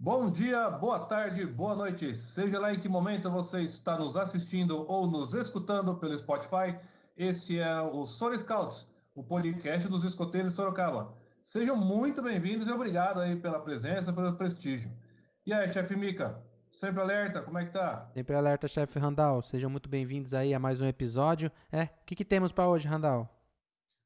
Bom dia, boa tarde, boa noite. Seja lá em que momento você está nos assistindo ou nos escutando pelo Spotify, esse é o Soro Scouts, o podcast dos escoteiros de Sorocaba. Sejam muito bem-vindos e obrigado aí pela presença, pelo prestígio. E aí, chefe Mica, sempre alerta, como é que tá? Sempre alerta, chefe Randall. Sejam muito bem-vindos aí a mais um episódio. O que temos para hoje, Randall?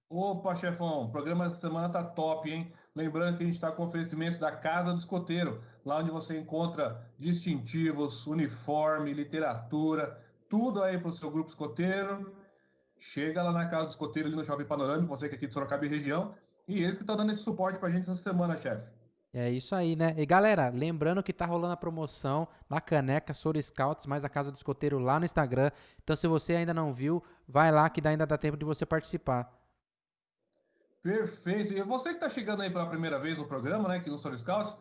Opa, chefão, o programa dessa semana tá top, hein? Lembrando que a gente está com oferecimento da Casa do Escoteiro, lá onde você encontra distintivos, uniforme, literatura, tudo aí para o seu grupo escoteiro. Chega lá na Casa do Escoteiro, ali no Shopping Panorâmico, você que é aqui de Sorocaba e região, e eles que estão dando esse suporte pra gente essa semana, chefe. É isso aí, né? E galera, lembrando que tá rolando a promoção da caneca Soro Scouts, mais a Casa do Escoteiro lá no Instagram. Então, se você ainda não viu, vai lá que ainda dá tempo de você participar. Perfeito. E você que está chegando aí pela primeira vez no programa, né, aqui no Story Scouts,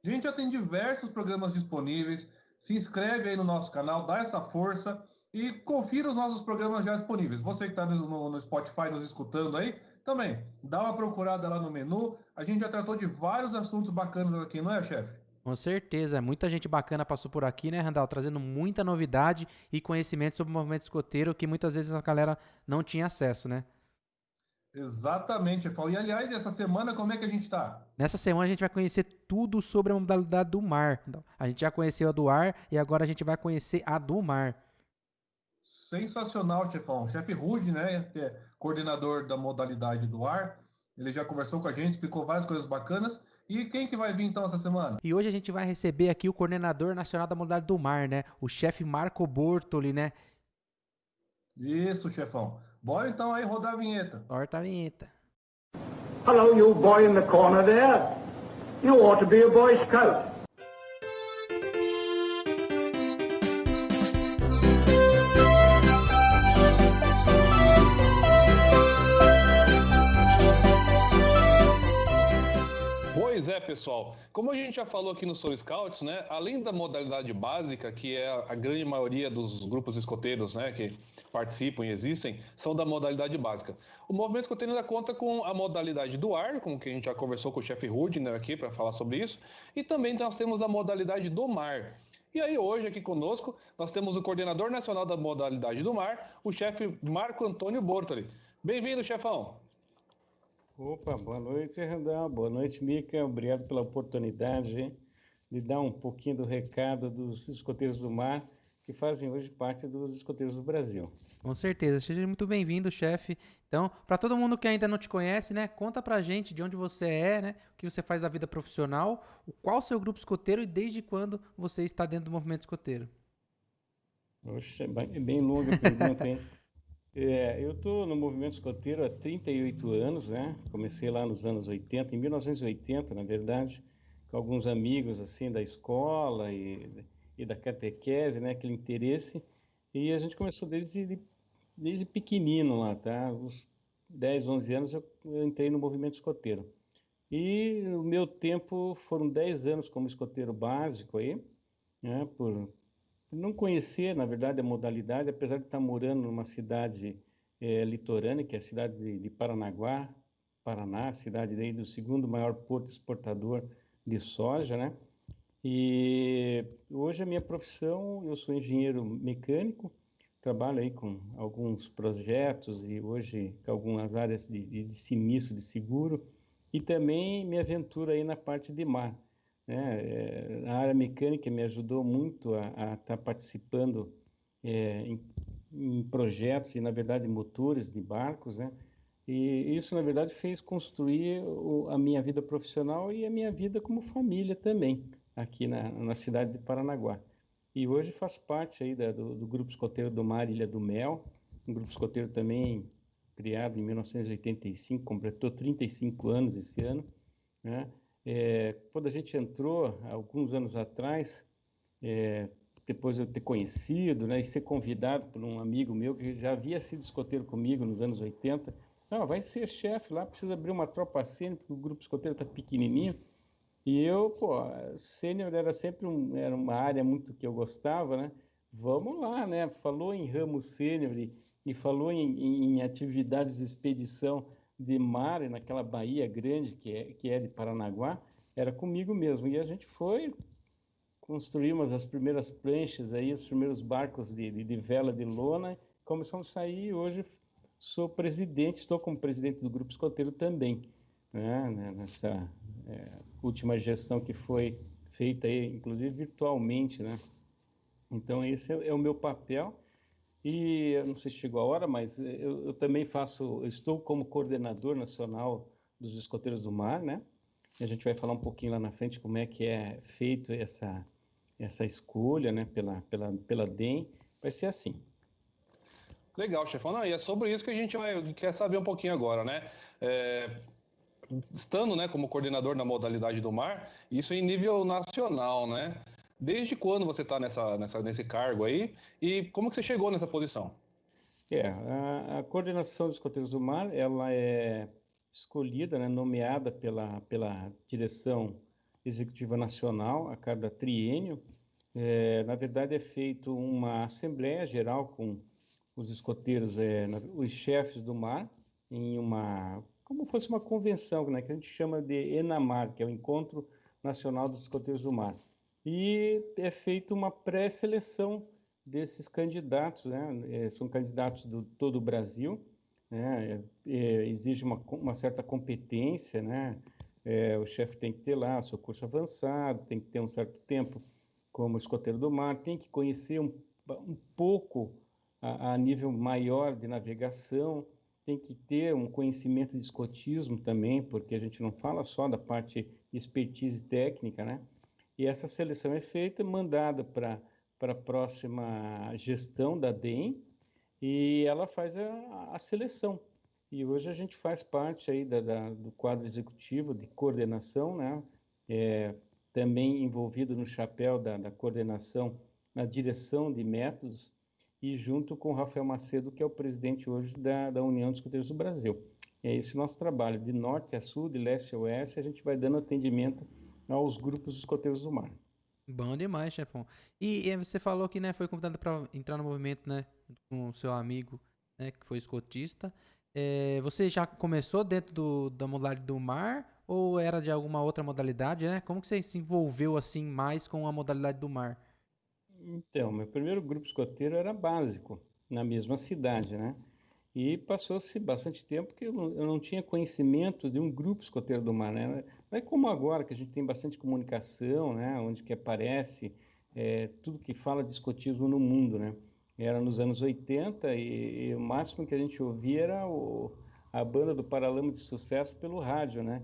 a gente já tem diversos programas disponíveis. Se inscreve aí no nosso canal, dá essa força e confira os nossos programas já disponíveis. Você que está no Spotify nos escutando aí, também dá uma procurada lá no menu. A gente já tratou de vários assuntos bacanas aqui, não é, chefe? Com certeza, muita gente bacana passou por aqui, né, Randall? Trazendo muita novidade e conhecimento sobre o movimento escoteiro que muitas vezes a galera não tinha acesso, né? Exatamente, chefão. E aliás, essa semana como é que a gente está? Nessa semana a gente vai conhecer tudo sobre a modalidade do mar. Então, a gente já conheceu a do ar e agora a gente vai conhecer a do mar. Sensacional, chefão. O chefe Rude, né, que é coordenador da modalidade do ar, ele já conversou com a gente, explicou várias coisas bacanas. E quem que vai vir então essa semana? E hoje a gente vai receber aqui o coordenador nacional da modalidade do mar, né? O chefe Marco Bortoli, né? Isso, chefão. Bora então aí rodar a vinheta. Torta a vinheta. Hello, you boy in the corner there. You ought to be a Boy Scout. Pois é, pessoal. Como a gente já falou aqui no Soul Scouts, né? Além da modalidade básica, que é a grande maioria dos grupos escoteiros, né, que participam e existem, são da modalidade básica. O movimento escoteiro ainda conta com a modalidade do ar, como que a gente já conversou com o chefe Rudner aqui para falar sobre isso, e também nós temos a modalidade do mar. E aí hoje aqui conosco nós temos o coordenador nacional da modalidade do mar, o chefe Marco Antônio Bortoli. Bem-vindo, chefão. Opa, boa noite, Randall. Boa noite, Mica. Obrigado pela oportunidade de dar um pouquinho do recado dos escoteiros do mar, que fazem hoje parte dos escoteiros do Brasil. Com certeza. Seja muito bem-vindo, chefe. Então, para todo mundo que ainda não te conhece, né? Conta pra gente de onde você é, né? O que você faz da vida profissional, qual o seu grupo escoteiro e desde quando você está dentro do movimento escoteiro. Oxe, é bem longa a pergunta, hein? Eu estou no movimento escoteiro há 38 anos, né? Comecei lá nos anos 80, em 1980, na verdade, com alguns amigos assim da escola e da catequese, né? Aquele interesse. E a gente começou desde pequenino lá, tá? Uns 10, 11 anos eu entrei no movimento escoteiro. E o meu tempo foram 10 anos como escoteiro básico aí, né? Por não conhecer, na verdade, a modalidade, apesar de estar morando numa cidade litorânea, que é a cidade de Paranaguá, Paraná, cidade daí do segundo maior porto exportador de soja, né? E hoje a minha profissão, eu sou engenheiro mecânico, trabalho aí com alguns projetos e hoje com algumas áreas de sinistro, de seguro, e também me aventuro aí na parte de mar, né? A área mecânica me ajudou muito a estar participando em projetos e, na verdade, motores de barcos, né? E isso, na verdade, fez construir a minha vida profissional e a minha vida como família também, aqui na cidade de Paranaguá. E hoje faço parte aí do Grupo Escoteiro do Mar Ilha do Mel, um grupo escoteiro também criado em 1985, completou 35 anos esse ano, né? Quando a gente entrou, alguns anos atrás, depois de eu ter conhecido, né, e ser convidado por um amigo meu que já havia sido escoteiro comigo nos anos 80, não, vai ser chefe lá, precisa abrir uma tropa sênior, porque o grupo escoteiro está pequenininho. E eu, pô, sênior era sempre era uma área muito que eu gostava, né? Vamos lá, né? Falou em ramo sênior e falou em atividades de expedição de mar naquela baía grande que é de Paranaguá. era comigo mesmo. E a gente foi, construímos as primeiras pranchas aí, os primeiros barcos de vela de lona, começamos a sair e hoje sou presidente, estou como presidente do Grupo Escoteiro também, né? Nessa última gestão que foi feita aí, inclusive virtualmente, né? Então esse é o meu papel. E eu não sei se chegou a hora, mas eu também estou como coordenador nacional dos escoteiros do mar, né? E a gente vai falar um pouquinho lá na frente como é que é feito essa escolha, né, pela DEM. Vai ser assim. Legal, chefão. Não, e é sobre isso que a gente quer saber um pouquinho agora, né? Estando, né, como coordenador na modalidade do mar, isso em nível nacional, né? Desde quando você está nesse cargo aí e como que você chegou nessa posição? A coordenação dos escoteiros do mar, ela é escolhida, né, nomeada pela direção executiva nacional a cada triênio. Na verdade, é feito uma assembleia geral com os escoteiros, os chefes do mar, como fosse uma convenção, né, que a gente chama de ENAMAR, que é o Encontro Nacional dos Escoteiros do Mar. E é feita uma pré-seleção desses candidatos, né? São candidatos do todo o Brasil, né? Exige uma certa competência, né? O chefe tem que ter lá seu curso avançado, tem que ter um certo tempo como escoteiro do mar, tem que conhecer um pouco a nível maior de navegação, tem que ter um conhecimento de escotismo também, porque a gente não fala só da parte de expertise técnica, né? E essa seleção é feita, mandada para a próxima gestão da DEM, e ela faz a seleção. E hoje a gente faz parte aí do quadro executivo de coordenação, né? Também envolvido no chapéu da coordenação na direção de métodos, e junto com o Rafael Macedo, que é o presidente hoje da União dos Escoteiros do Brasil. É esse nosso trabalho, de norte a sul, de leste a oeste, a gente vai dando atendimento aos grupos dos escoteiros do mar. Bom demais, chefão. E você falou que, né, foi convidado para entrar no movimento, né, com o seu amigo, né, que foi escotista. Você já começou dentro da modalidade do mar ou era de alguma outra modalidade, né? Como que você se envolveu assim mais com a modalidade do mar? Então, meu primeiro grupo escoteiro era básico, na mesma cidade, né? E passou-se bastante tempo que eu não tinha conhecimento de um grupo escoteiro do mar, né? Não é como agora, que a gente tem bastante comunicação, né? Onde que aparece tudo que fala de escotismo no mundo, né? Era nos anos 80 e o máximo que a gente ouvia era a banda do Paralama de Sucesso pelo rádio, né?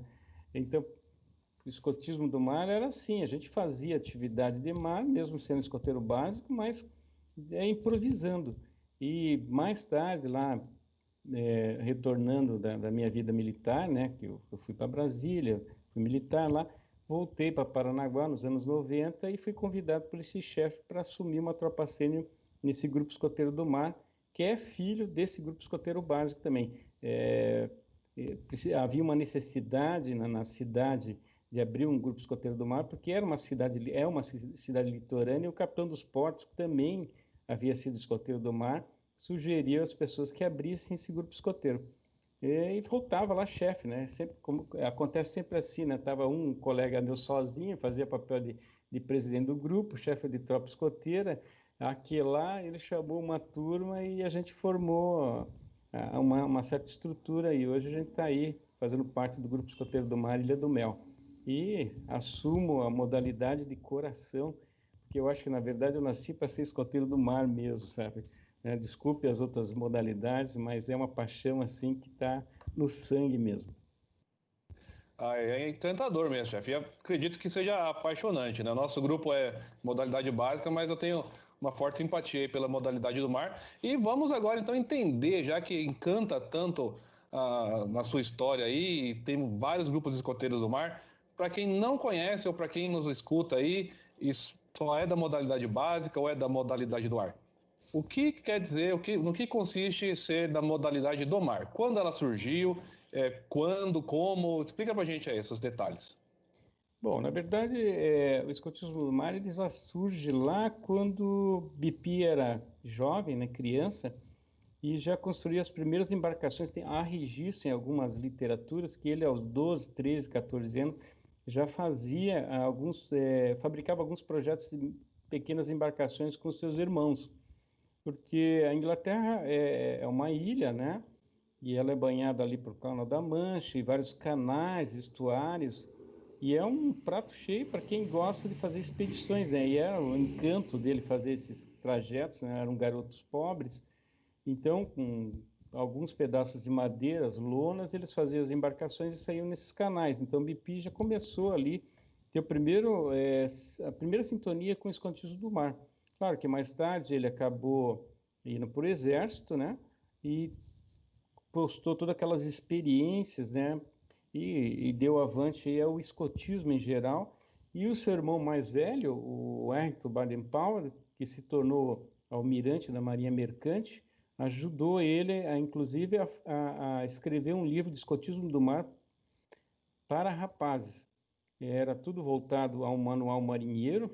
Então, o escotismo do mar era assim, a gente fazia atividade de mar, mesmo sendo escoteiro básico, mas improvisando. E mais tarde, lá, retornando da minha vida militar, né, que eu fui para Brasília, fui militar lá, voltei para Paranaguá nos anos 90 e fui convidado por esse chefe para assumir uma tropa sênior nesse grupo escoteiro do mar, que é filho desse grupo escoteiro básico também. Havia uma necessidade na cidade de abrir um grupo escoteiro do mar, porque é uma cidade litorânea, e o capitão dos portos, que também havia sido escoteiro do mar, sugeriu às pessoas que abrissem esse grupo escoteiro. E voltava lá chefe, né? Sempre, acontece sempre assim, né? Tava um colega meu sozinho, fazia papel de presidente do grupo, chefe de tropa escoteira. Aqui lá ele chamou uma turma e a gente formou uma certa estrutura, e hoje a gente está aí fazendo parte do grupo escoteiro do mar Ilha do Mel. E assumo a modalidade de coração, porque eu acho que, na verdade, eu nasci para ser escoteiro do mar mesmo, sabe? Desculpe as outras modalidades, mas é uma paixão, assim, que está no sangue mesmo. É encantador mesmo, chefe. E acredito que seja apaixonante, né? Nosso grupo é modalidade básica, mas eu tenho uma forte simpatia aí pela modalidade do mar. E vamos agora, então, entender, já que encanta tanto na sua história aí, e tem vários grupos escoteiros do mar. Para quem não conhece ou para quem nos escuta aí, isso só é da modalidade básica ou é da modalidade do ar? O que quer dizer, no que consiste ser da modalidade do mar? Quando ela surgiu? Quando, como? Explica pra gente aí esses detalhes. Bom, na verdade, o escotismo do mar ele já surge lá quando Bipi era jovem, né, criança, e já construía as primeiras embarcações. Há registro em algumas literaturas que ele, aos 12, 13, 14 anos, já fazia fabricava alguns projetos de pequenas embarcações com seus irmãos, porque a Inglaterra é uma ilha, né? E ela é banhada ali por Canal da Mancha e vários canais, estuários, e é um prato cheio para quem gosta de fazer expedições, né? E era o encanto dele fazer esses trajetos, né? Eram garotos pobres, então com alguns pedaços de madeira, as lonas, eles faziam as embarcações e saíam nesses canais. Então o BP já começou ali ter a primeira sintonia com o escotismo do mar. Claro que mais tarde ele acabou indo para o exército, né? E postou todas aquelas experiências, né? E deu avante aí ao escotismo em geral. E o seu irmão mais velho, o Harrington Baden-Powell, que se tornou almirante da Marinha Mercante, ajudou ele, inclusive, a escrever um livro de escotismo do mar para rapazes. Era tudo voltado ao manual marinheiro,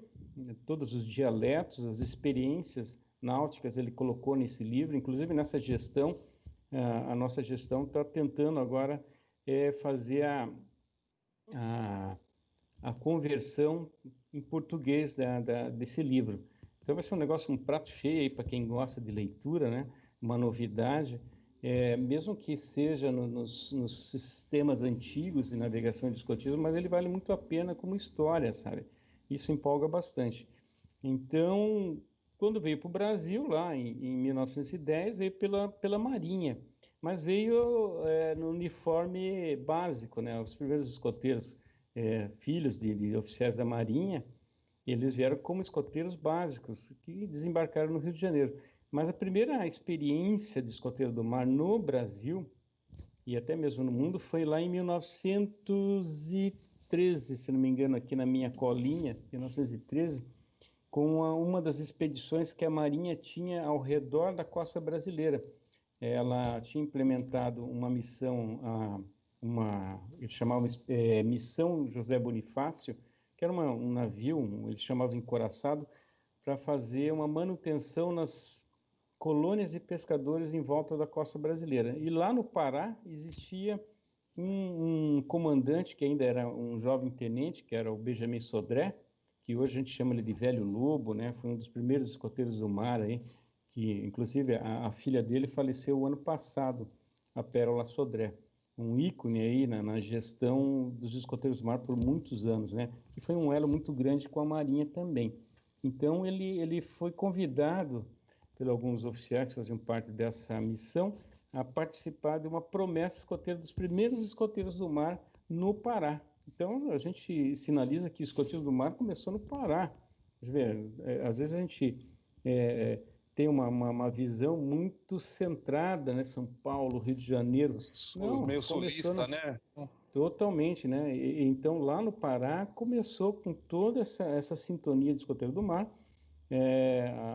todos os dialetos, as experiências náuticas ele colocou nesse livro, inclusive nessa gestão. A nossa gestão está tentando agora fazer a conversão em português desse livro. Então vai ser um negócio, um prato cheio aí para quem gosta de leitura, né? Uma novidade, mesmo que seja nos sistemas antigos de navegação de escotismo, mas ele vale muito a pena como história, sabe? Isso empolga bastante. Então, quando veio para o Brasil, lá em 1910, veio pela Marinha, mas veio no uniforme básico, né? Os primeiros escoteiros, filhos de oficiais da Marinha, eles vieram como escoteiros básicos, que desembarcaram no Rio de Janeiro. Mas a primeira experiência de escoteiro do mar no Brasil, e até mesmo no mundo, foi lá em 1913, se não me engano, aqui na minha colinha, 1913, com uma das expedições que a Marinha tinha ao redor da costa brasileira. Ela tinha implementado uma missão, eles chamavam Missão José Bonifácio, que era um navio, eles chamavam encoraçado, para fazer uma manutenção nas colônias de pescadores em volta da costa brasileira. E lá no Pará existia um comandante, que ainda era um jovem tenente, que era o Benjamin Sodré, que hoje a gente chama ele de Velho Lobo, né? Foi um dos primeiros escoteiros do mar aí, que inclusive a filha dele faleceu o ano passado, a Pérola Sodré, um ícone aí na gestão dos escoteiros do mar por muitos anos, né? E foi um elo muito grande com a Marinha também. Então ele foi convidado por alguns oficiais que faziam parte dessa missão a participar de uma promessa escoteira dos primeiros escoteiros do mar no Pará. Então a gente sinaliza que o escotismo do mar começou no Pará. Às vezes a gente tem uma visão muito centrada, né? São Paulo, Rio de Janeiro. Não, meio sulista, né? Totalmente, né? Então lá no Pará começou com toda essa sintonia de escoteiro do mar.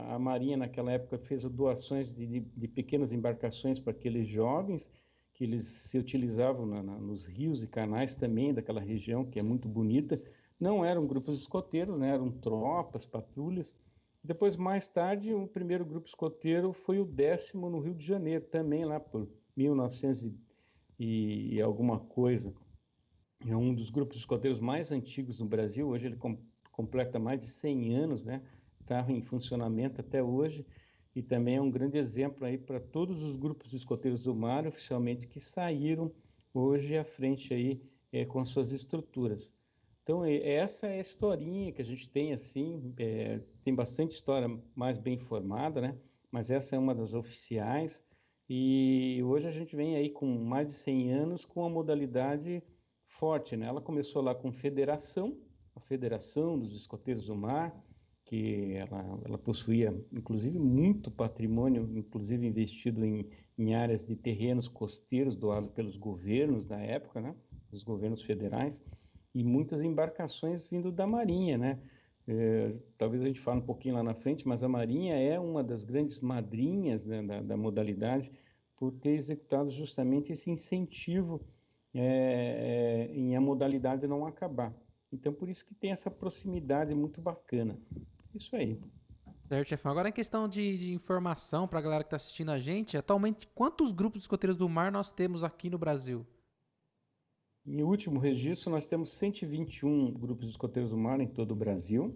A Marinha naquela época fez doações de pequenas embarcações para aqueles jovens que eles se utilizavam nos rios e canais também daquela região que é muito bonita. Não eram grupos escoteiros, né? Eram tropas, patrulhas. Depois, mais tarde, o primeiro grupo escoteiro foi o 10º no Rio de Janeiro, também lá por 1900 e alguma coisa. É um dos grupos escoteiros mais antigos no Brasil. Hoje ele completa mais de 100 anos, né? Está em funcionamento até hoje e também é um grande exemplo aí para todos os grupos escoteiros do mar, oficialmente, que saíram hoje à frente aí com suas estruturas. Então, essa é a historinha que a gente tem, assim, tem bastante história mais bem formada, né? Mas essa é uma das oficiais e hoje a gente vem aí com mais de 100 anos com a modalidade forte, né? Ela começou lá com federação, a Federação dos Escoteiros do Mar, que ela possuía, inclusive, muito patrimônio, inclusive investido em áreas de terrenos costeiros doados pelos governos da época, né? Os governos federais, e muitas embarcações vindo da Marinha, né? Talvez a gente fale um pouquinho lá na frente, mas a Marinha é uma das grandes madrinhas, né, da modalidade, por ter executado justamente esse incentivo em a modalidade não acabar. Então, por isso que tem essa proximidade muito bacana. Isso aí. Certo, chefão. Agora, em questão de informação para a galera que está assistindo a gente, atualmente, quantos grupos de escoteiros do mar nós temos aqui no Brasil? Em último registro, nós temos 121 grupos de escoteiros do mar em todo o Brasil,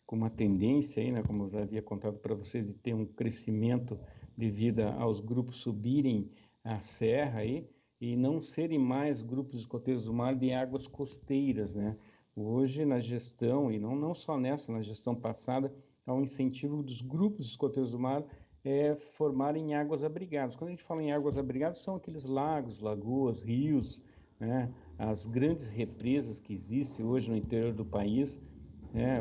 com uma tendência aí, né, como eu já havia contado para vocês, de ter um crescimento devido aos grupos subirem a serra aí e não serem mais grupos escoteiros do mar de águas costeiras, né? Hoje, na gestão, e não só nessa, na gestão passada, há um incentivo dos grupos escoteiros do mar formarem águas abrigadas. Quando a gente fala em águas abrigadas, são aqueles lagos, lagoas, rios, né? As grandes represas que existem hoje no interior do país, né?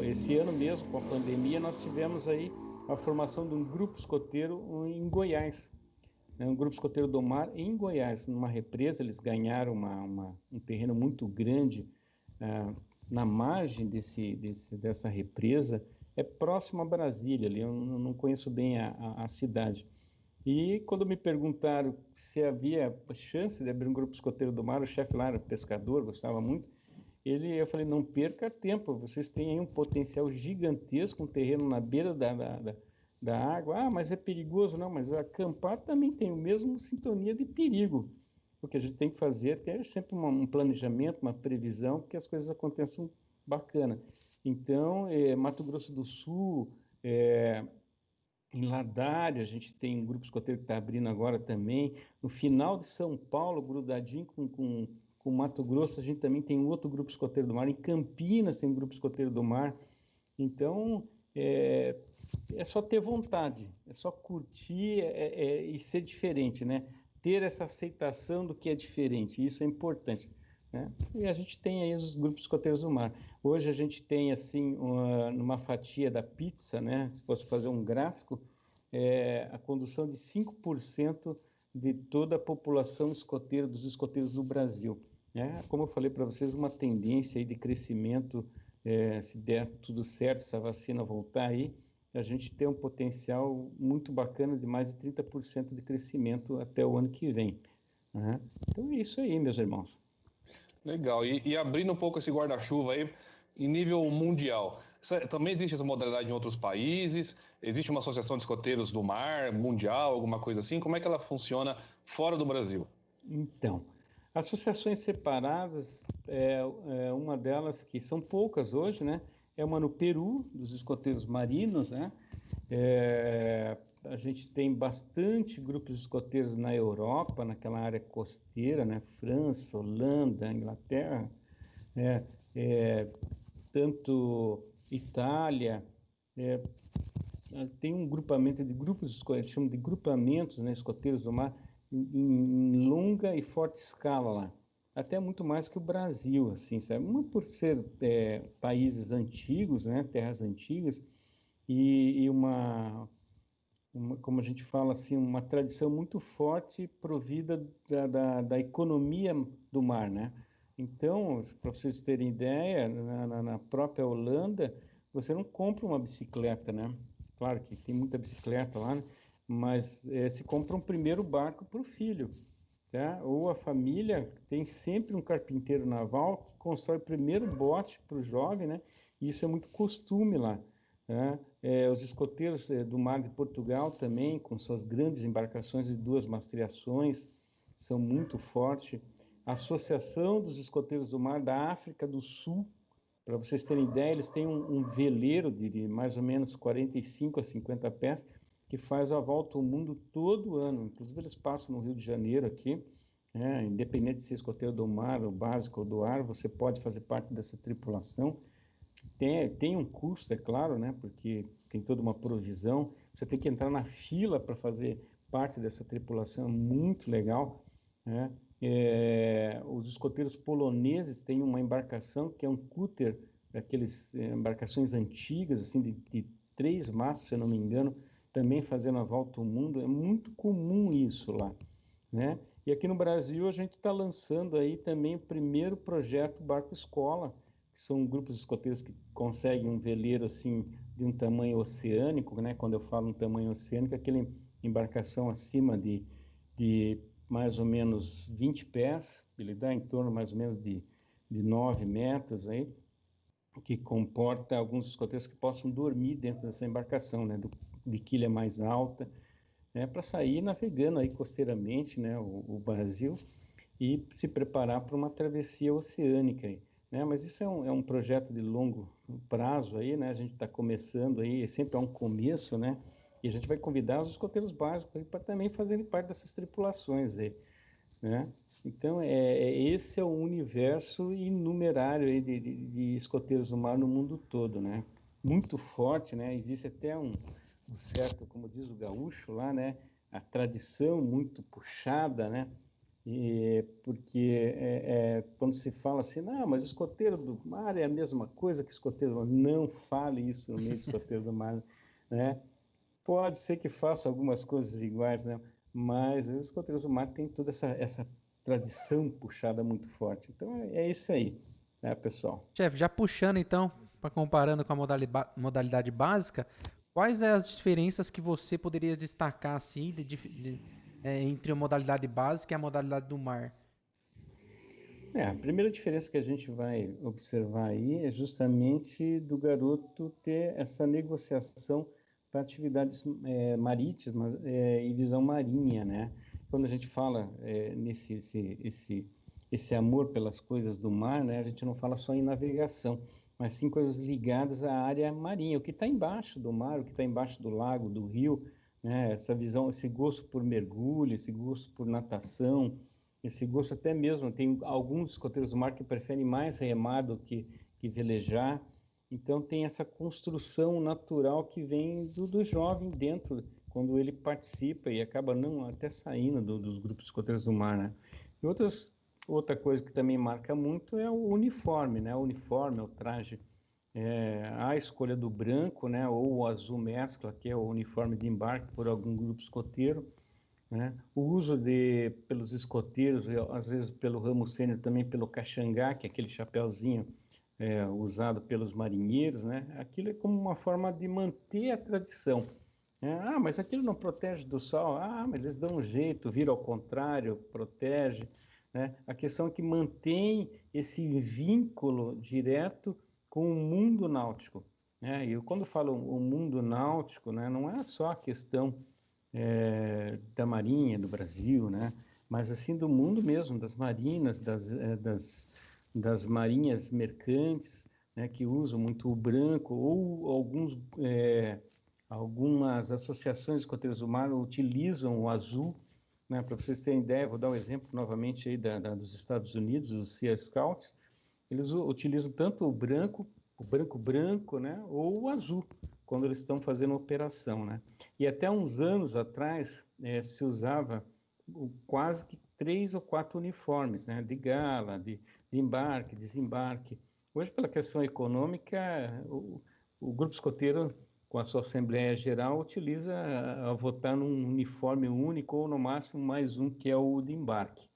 Esse ano mesmo, com a pandemia, nós tivemos aí a formação de um grupo escoteiro em Goiás, né? Um grupo escoteiro do mar em Goiás, numa represa. Eles ganharam um terreno muito grande na margem dessa represa, próximo a Brasília, ali. Eu não conheço bem a cidade. E quando me perguntaram se havia chance de abrir um grupo escoteiro do mar, o chefe lá era pescador, gostava muito, eu falei, não perca tempo, vocês têm aí um potencial gigantesco, um terreno na beira da água. Ah, mas é perigoso. Não, mas acampar também tem o mesmo sintonia de perigo. O que a gente tem que fazer é ter sempre um planejamento, uma previsão, que as coisas aconteçam bacana. Então, Mato Grosso do Sul, em Ladário, a gente tem um grupo escoteiro que está abrindo agora também. No final de São Paulo, grudadinho com Mato Grosso, a gente também tem outro grupo escoteiro do mar. Em Campinas tem um grupo escoteiro do mar. Então, é só ter vontade, é só curtir e ser diferente, né? Ter essa aceitação do que é diferente, isso é importante, né? E a gente tem aí os grupos escoteiros do mar. Hoje a gente tem, assim, numa fatia da pizza, né? Se fosse fazer um gráfico, a condução de 5% de toda a população escoteira, dos escoteiros do Brasil. Como eu falei para vocês, uma tendência aí de crescimento, se der tudo certo, essa vacina voltar aí, a gente tem um potencial muito bacana de mais de 30% de crescimento até o ano que vem, né? Então é isso aí, meus irmãos. Legal. E abrindo um pouco esse guarda-chuva aí, em nível mundial, também existe essa modalidade em outros países? Existe uma associação de escoteiros do mar mundial, alguma coisa assim? Como é que ela funciona fora do Brasil? Então, associações separadas, uma delas, que são poucas hoje, né? É uma no Peru, dos escoteiros marinos, né? A gente tem bastante grupos escoteiros na Europa, naquela área costeira, né? França, Holanda, Inglaterra, tanto Itália. Tem um grupamento de grupos, eles chamam de grupamentos, né? Escoteiros do mar, em longa e forte escala lá. Até muito mais que o Brasil, assim, sabe? Uma por ser países antigos, né? Terras antigas, e como a gente fala assim, uma tradição muito forte provida da economia do mar, né? Então, para vocês terem ideia, na própria Holanda, você não compra uma bicicleta, né? Claro que tem muita bicicleta lá, né? Mas se compra um primeiro barco para o filho, tá? Ou a família tem sempre um carpinteiro naval que constrói o primeiro bote para o jovem, né? E isso é muito costume lá, né? Os escoteiros do mar de Portugal também, com suas grandes embarcações de 2 mastreações, são muito fortes. A Associação dos Escoteiros do Mar da África do Sul, para vocês terem ideia, eles têm um veleiro de mais ou menos 45 a 50 pés, que faz a volta ao mundo todo ano. Inclusive, eles passam no Rio de Janeiro aqui, né? Independente de ser escoteiro do mar, ou básico ou do ar, você pode fazer parte dessa tripulação. Tem um custo, é claro, né? Porque tem toda uma provisão. Você tem que entrar na fila para fazer parte dessa tripulação, muito legal, né? Os escoteiros poloneses têm uma embarcação que é um cúter, aqueles embarcações antigas, assim, de 3 mastros, se eu não me engano, também fazendo a volta ao mundo. É muito comum isso lá, né? E aqui no Brasil a gente está lançando aí também o primeiro projeto Barco Escola, que são grupos escoteiros que conseguem um veleiro assim de um tamanho oceânico, né? Quando eu falo um tamanho oceânico, aquela embarcação acima de mais ou menos 20 pés, ele dá em torno mais ou menos de 9 metros aí, que comporta alguns escoteiros que possam dormir dentro dessa embarcação, né? De quilha mais alta, né? Para sair navegando aí costeiramente, né? O Brasil. e se preparar para uma travessia oceânica aí, né? Mas isso é um projeto de longo prazo aí, né? A gente está começando aí, sempre é um começo, né? E a gente vai convidar os escoteiros básicos para também fazerem parte dessas tripulações aí, né? Então, esse é o universo inumerário aí de escoteiros do mar no mundo todo, né? Muito forte, né? Existe até um certo, como diz o gaúcho lá, né? A tradição muito puxada, né? Porque quando se fala assim, não, mas escoteiro do mar é a mesma coisa que escoteiro do mar. Não fale isso no meio de escoteiro do mar, né? Pode ser que faça algumas coisas iguais, né? Mas os escoteiros do mar tem toda essa tradição puxada muito forte. Então é isso aí, né, pessoal? Chefe, já puxando então, comparando com a modalidade básica, quais são as diferenças que você poderia destacar assim entre a modalidade básica e a modalidade do mar? A primeira diferença que a gente vai observar aí é justamente do garoto ter essa negociação para atividades marítimas e visão marinha, né? Quando a gente fala nesse esse amor pelas coisas do mar, né? A gente não fala só em navegação, mas sim coisas ligadas à área marinha, o que está embaixo do mar, o que está embaixo do lago, do rio, né? Essa visão, esse gosto por mergulho, esse gosto por natação, esse gosto até mesmo, tem alguns escoteiros do mar que preferem mais remar do que velejar. Então tem essa construção natural que vem do jovem dentro, quando ele participa e acaba não até saindo dos grupos escoteiros do mar, né? E outra coisa que também marca muito é o uniforme, né? O uniforme, o traje, a escolha do branco, né? Ou o azul mescla, que é o uniforme de embarque por algum grupo escoteiro, né? O uso pelos escoteiros, às vezes pelo ramo sênior também pelo caxangá, que é aquele chapéuzinho usado pelos marinheiros, né? Aquilo é como uma forma de manter a tradição, né? Ah, mas aquilo não protege do sol. Ah, mas eles dão um jeito, vira ao contrário, protege, né? A questão é que mantém esse vínculo direto com o mundo náutico, né? E eu, quando falo o mundo náutico, né, não é só a questão da Marinha do Brasil, né? Mas assim do mundo mesmo, das marinas, das marinhas mercantes, né? Que usam muito o branco, ou algumas associações de escoteiros do mar utilizam o azul, né? Para vocês terem ideia, vou dar um exemplo novamente aí dos Estados Unidos, os Sea Scouts, eles utilizam tanto o branco, né? Ou o azul, quando eles estão fazendo operação, né? E até uns anos atrás se usava quase que 3 ou 4 uniformes, né? De gala, de embarque, desembarque. Hoje, pela questão econômica, o grupo escoteiro, com a sua Assembleia Geral, utiliza a votar num uniforme único ou, no máximo, mais um, que é o de embarque.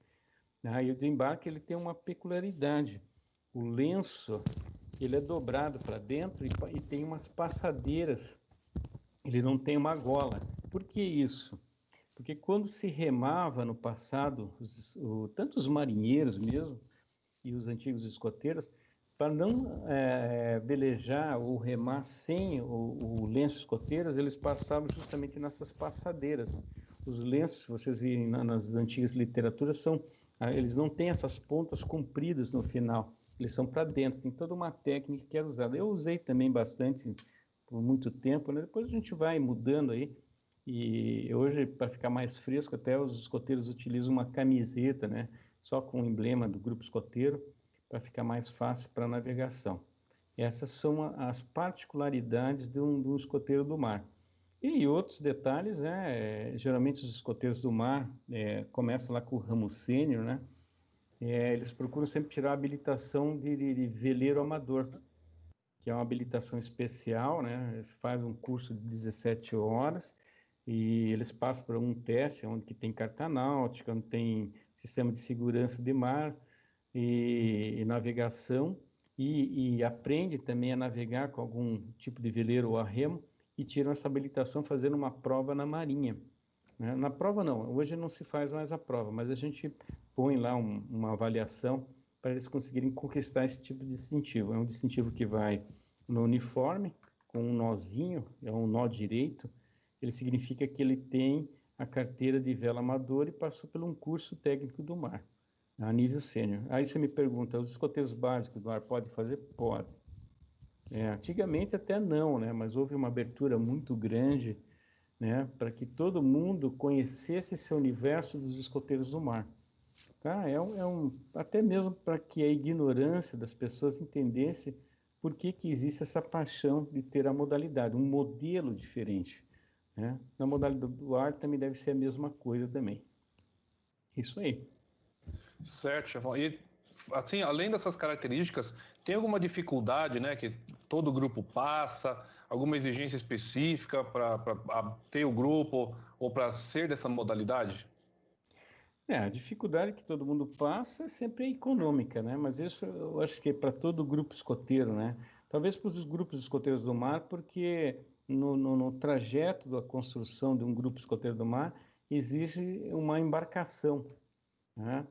E o de embarque ele tem uma peculiaridade. O lenço ele é dobrado para dentro e tem umas passadeiras. Ele não tem uma gola. Por que isso? Porque quando se remava no passado, tanto os marinheiros mesmo e os antigos escoteiros, para não velejar ou remar sem o lenço escoteiros, eles passavam justamente nessas passadeiras. Os lenços, se vocês virem nas antigas literaturas, eles não têm essas pontas compridas no final, eles são para dentro, tem toda uma técnica que é usada. Eu usei também bastante por muito tempo, né? Depois a gente vai mudando aí, e hoje, para ficar mais fresco, até os escoteiros utilizam uma camiseta, né? Só com o emblema do grupo escoteiro, para ficar mais fácil para a navegação. Essas são as particularidades de um escoteiro do mar. E outros detalhes, geralmente os escoteiros do mar começam lá com o ramo sênior, né? Eles procuram sempre tirar a habilitação de veleiro amador, que é uma habilitação especial, né? Eles fazem um curso de 17 horas e eles passam por um teste onde que tem carta náutica, onde tem sistema de segurança de mar e navegação, e aprende também a navegar com algum tipo de veleiro ou a remo, e tiram essa habilitação fazendo uma prova na Marinha, né? Na prova não, hoje não se faz mais a prova, mas a gente põe lá uma avaliação para eles conseguirem conquistar esse tipo de distintivo. É um distintivo que vai no uniforme, com um nozinho, é um nó direito, ele significa que ele tem a carteira de vela amador e passou por um curso técnico do mar. a nível sênior. Aí você me pergunta, os escoteiros básicos do mar podem fazer? Pode. Antigamente até não, né? Mas houve uma abertura muito grande, né? Para que todo mundo conhecesse esse universo dos escoteiros do mar. Tá? Até mesmo para que a ignorância das pessoas entendesse por que existe essa paixão de ter a modalidade, um modelo diferente, né? Na modalidade do ar também deve ser a mesma coisa também. Isso aí. Certo, chefão. E, assim, além dessas características, tem alguma dificuldade, né, que todo grupo passa, alguma exigência específica para ter o grupo ou para ser dessa modalidade? A dificuldade que todo mundo passa é sempre econômica, né? Mas isso eu acho que é para todo grupo escoteiro, né? Talvez para os grupos escoteiros do mar, porque no trajeto da construção de um grupo escoteiro do mar existe uma embarcação, né?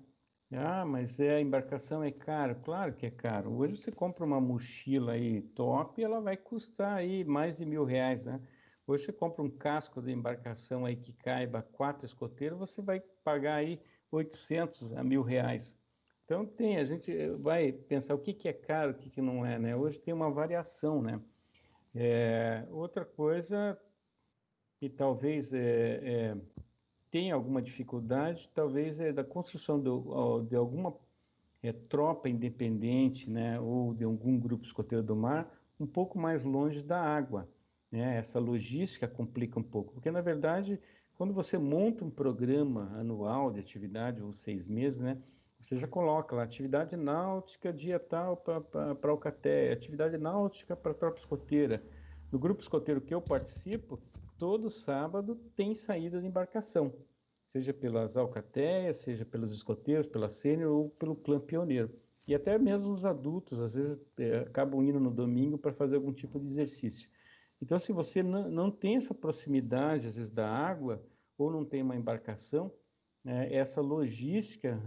Mas a embarcação é caro? Claro que é caro. Hoje você compra uma mochila aí top, ela vai custar aí mais de R$ 1.000, né? Hoje você compra um casco de embarcação aí que caiba 4 escoteiros, você vai pagar aí 800 a R$ 1.000. Então a gente vai pensar o que é caro, o que não é, né? Hoje tem uma variação, né? Outra coisa que talvez tem alguma dificuldade, talvez é da construção de alguma tropa independente, né, ou de algum grupo escoteiro do mar, um pouco mais longe da água, né? Essa logística complica um pouco, porque na verdade, quando você monta um programa anual de atividade, ou 6 meses, né, você já coloca lá atividade náutica dia tal para Alcatéia, atividade náutica para a tropa escoteira. No grupo escoteiro que eu participo, todo sábado tem saída de embarcação, seja pelas alcateias, seja pelos escoteiros, pela sênior ou pelo clã pioneiro. E até mesmo os adultos, às vezes, acabam indo no domingo para fazer algum tipo de exercício. Então, se você não tem essa proximidade, às vezes, da água, ou não tem uma embarcação, essa logística,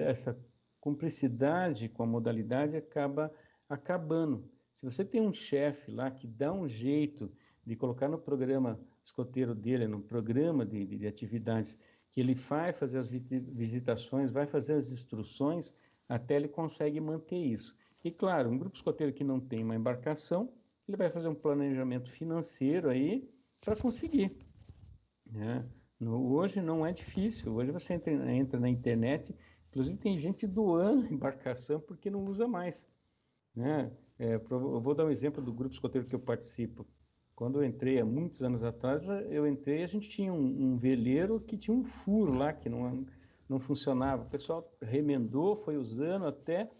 essa cumplicidade com a modalidade acaba acabando. Se você tem um chefe lá que dá um jeito de colocar no programa escoteiro dele, no programa de atividades, que ele vai fazer as visitações, vai fazer as instruções, até ele consegue manter isso. E claro, um grupo escoteiro que não tem uma embarcação, ele vai fazer um planejamento financeiro aí para conseguir, né? Hoje não é difícil, hoje você entra na internet, inclusive tem gente doando embarcação porque não usa mais, né? Eu vou dar um exemplo do grupo escoteiro que eu participo. Quando eu entrei, há muitos anos atrás, a gente tinha um veleiro que tinha um furo lá, que não funcionava. O pessoal remendou, foi usando até,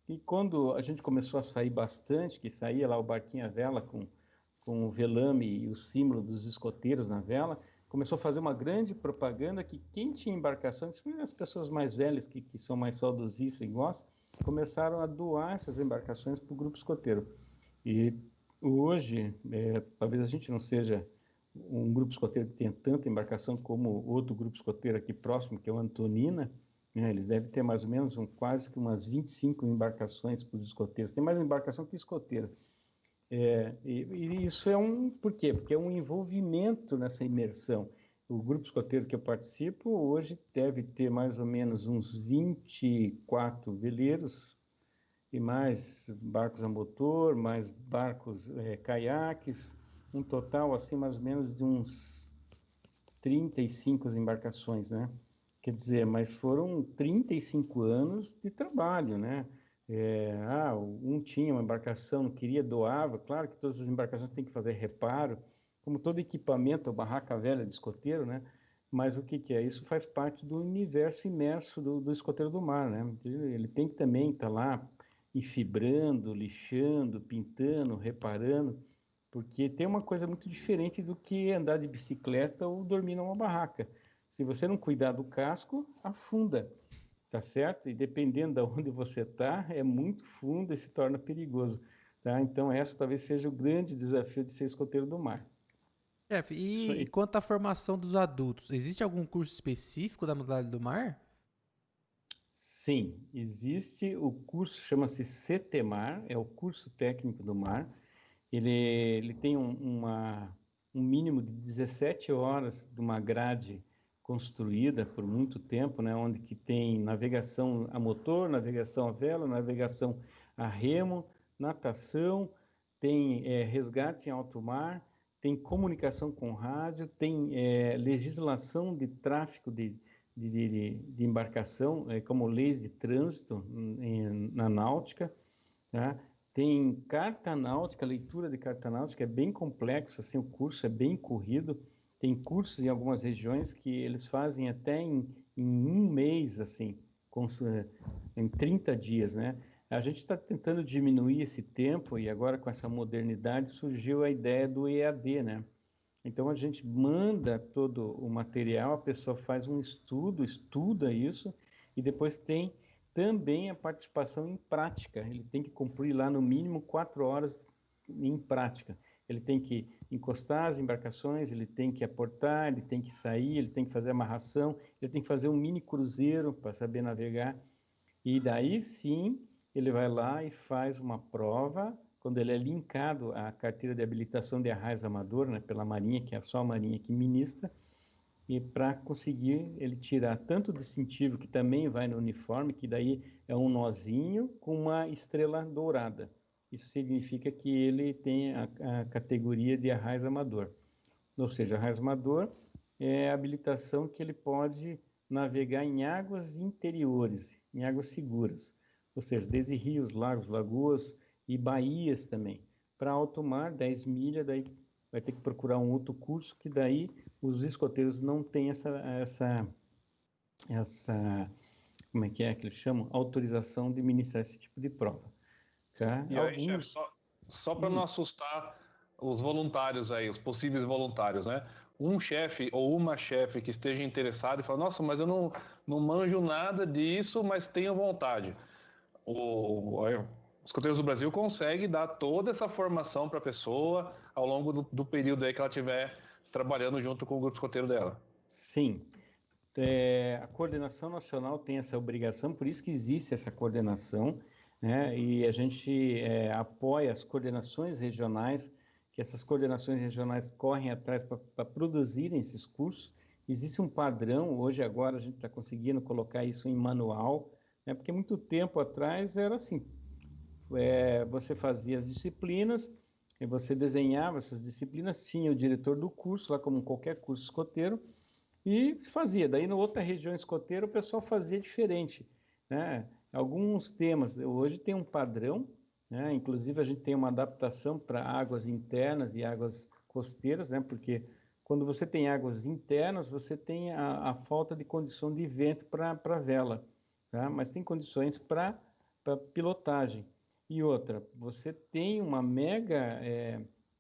e quando a gente começou a sair bastante, que saía lá o barquinho à vela com o velame e o símbolo dos escoteiros na vela, começou a fazer uma grande propaganda que quem tinha embarcação, as pessoas mais velhas, que são mais saudosistas e gostam, começaram a doar essas embarcações para o grupo escoteiro. E hoje, talvez a gente não seja um grupo escoteiro que tenha tanta embarcação como outro grupo escoteiro aqui próximo, que é o Antonina, né? Eles devem ter mais ou menos quase que umas 25 embarcações para os escoteiros. Tem mais embarcação que escoteiro. E isso por quê? Porque é um envolvimento nessa imersão. O grupo escoteiro que eu participo hoje deve ter mais ou menos uns 24 veleiros, e mais barcos a motor, mais barcos, caiaques, um total assim mais ou menos de uns 35 embarcações, né? Quer dizer, mas foram 35 anos de trabalho, né? Um tinha uma embarcação, não queria, doava, claro que todas as embarcações têm que fazer reparo, como todo equipamento, a barraca velha de escoteiro, né? Mas o que é? Isso faz parte do universo imerso do escoteiro do mar, né? Ele tem que também estar lá e fibrando, lixando, pintando, reparando, porque tem uma coisa muito diferente do que andar de bicicleta ou dormir numa barraca. Se você não cuidar do casco, afunda, tá certo? E dependendo de onde você está, é muito fundo e se torna perigoso, tá? Então essa talvez seja o grande desafio de ser escoteiro do mar. Chefe, e quanto à formação dos adultos, existe algum curso específico da modalidade do mar? Sim, existe o curso, chama-se CTMAR, é o curso técnico do mar. Ele tem um mínimo de 17 horas de uma grade construída por muito tempo, né, onde que tem navegação a motor, navegação a vela, navegação a remo, natação, tem resgate em alto mar, tem comunicação com rádio, tem legislação de tráfego de embarcação, como leis de trânsito na náutica, tá? Tem carta náutica, leitura de carta náutica, é bem complexo, assim, o curso é bem corrido. Tem cursos em algumas regiões que eles fazem até em um mês, assim, em 30 dias, né? A gente está tentando diminuir esse tempo e agora com essa modernidade surgiu a ideia do EAD, né? Então a gente manda todo o material, a pessoa faz um estudo, estuda isso e depois tem também a participação em prática. Ele tem que cumprir lá no mínimo 4 horas em prática. Ele tem que encostar as embarcações, ele tem que aportar, ele tem que sair, ele tem que fazer amarração, ele tem que fazer um mini cruzeiro para saber navegar. E daí sim, ele vai lá e faz uma prova, quando ele é linkado à carteira de habilitação de arraias amador, né, pela Marinha, que é só a Marinha que ministra, e para conseguir ele tirar tanto o distintivo, que também vai no uniforme, que daí é um nozinho com uma estrela dourada. Isso significa que ele tem a categoria de arraias amador. Ou seja, arraias amador é a habilitação que ele pode navegar em águas interiores, em águas seguras. Ou seja, desde rios, lagos, lagoas e baías também. Para alto mar, 10 milhas, daí vai ter que procurar um outro curso, que daí os escoteiros não têm essa como é que eles chamam? Autorização de ministrar esse tipo de prova. Tá? E aí, chefe, só para não assustar os voluntários aí, os possíveis voluntários, né? Um chefe ou uma chefe que esteja interessado e fala, nossa, mas eu não manjo nada disso, mas tenho vontade. Os Escoteiros do Brasil consegue dar toda essa formação para a pessoa ao longo do período aí que ela estiver trabalhando junto com o grupo escoteiro dela. Sim. A coordenação nacional tem essa obrigação, por isso que existe essa coordenação, né? E a gente apoia as coordenações regionais, que essas coordenações regionais correm atrás para produzirem esses cursos. Existe um padrão, hoje agora a gente está conseguindo colocar isso em manual, né? Porque muito tempo atrás era assim, você fazia as disciplinas, e você desenhava essas disciplinas, tinha o diretor do curso, lá como qualquer curso escoteiro, e fazia. Daí, na outra região escoteira, o pessoal fazia diferente, né? Alguns temas, hoje tem um padrão, né? Inclusive a gente tem uma adaptação para águas internas e águas costeiras, né? Porque quando você tem águas internas, você tem a falta de condição de vento para vela, tá? Mas tem condições para pilotagem. E outra, você tem uma mega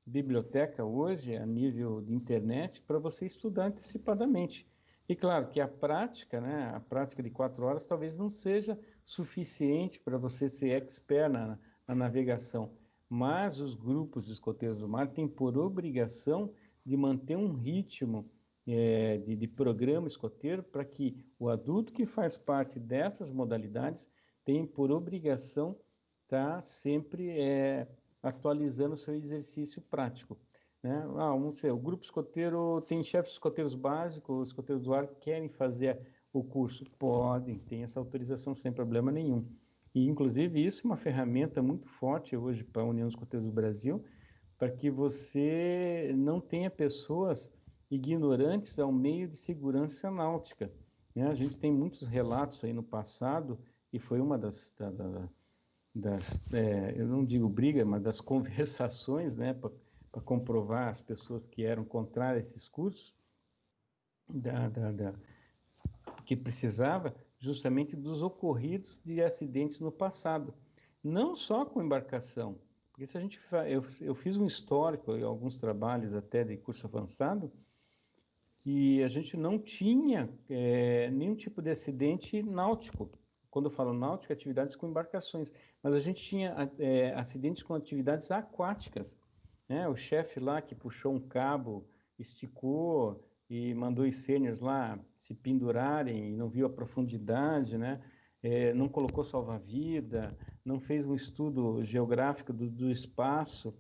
biblioteca hoje, a nível de internet, para você estudar antecipadamente. E claro que a prática, né, a prática de 4 horas talvez não seja suficiente para você ser expert na navegação, mas os grupos de escoteiros do mar têm por obrigação de manter um ritmo de programa escoteiro para que o adulto que faz parte dessas modalidades tem por obrigação estar sempre atualizando o seu exercício prático, né? Vamos dizer, o grupo escoteiro tem chefes escoteiros básicos, os escoteiros do ar que querem fazer o curso, podem, tem essa autorização sem problema nenhum. E, inclusive, isso é uma ferramenta muito forte hoje para a União dos Escoteiros do Brasil, para que você não tenha pessoas ignorantes ao meio de segurança náutica, né? A gente tem muitos relatos aí no passado, e foi uma eu não digo briga, mas das conversações, né, para comprovar as pessoas que eram contrárias a esses cursos, que precisava justamente dos ocorridos de acidentes no passado, não só com embarcação, porque se a gente eu fiz um histórico e alguns trabalhos até de curso avançado, que a gente não tinha nenhum tipo de acidente náutico. Quando eu falo náutico, atividades com embarcações, mas a gente tinha acidentes com atividades aquáticas, né? O chefe lá que puxou um cabo, esticou e mandou os sêniors lá se pendurarem e não viu a profundidade, né? Não colocou salva-vida, não fez um estudo geográfico do espaço,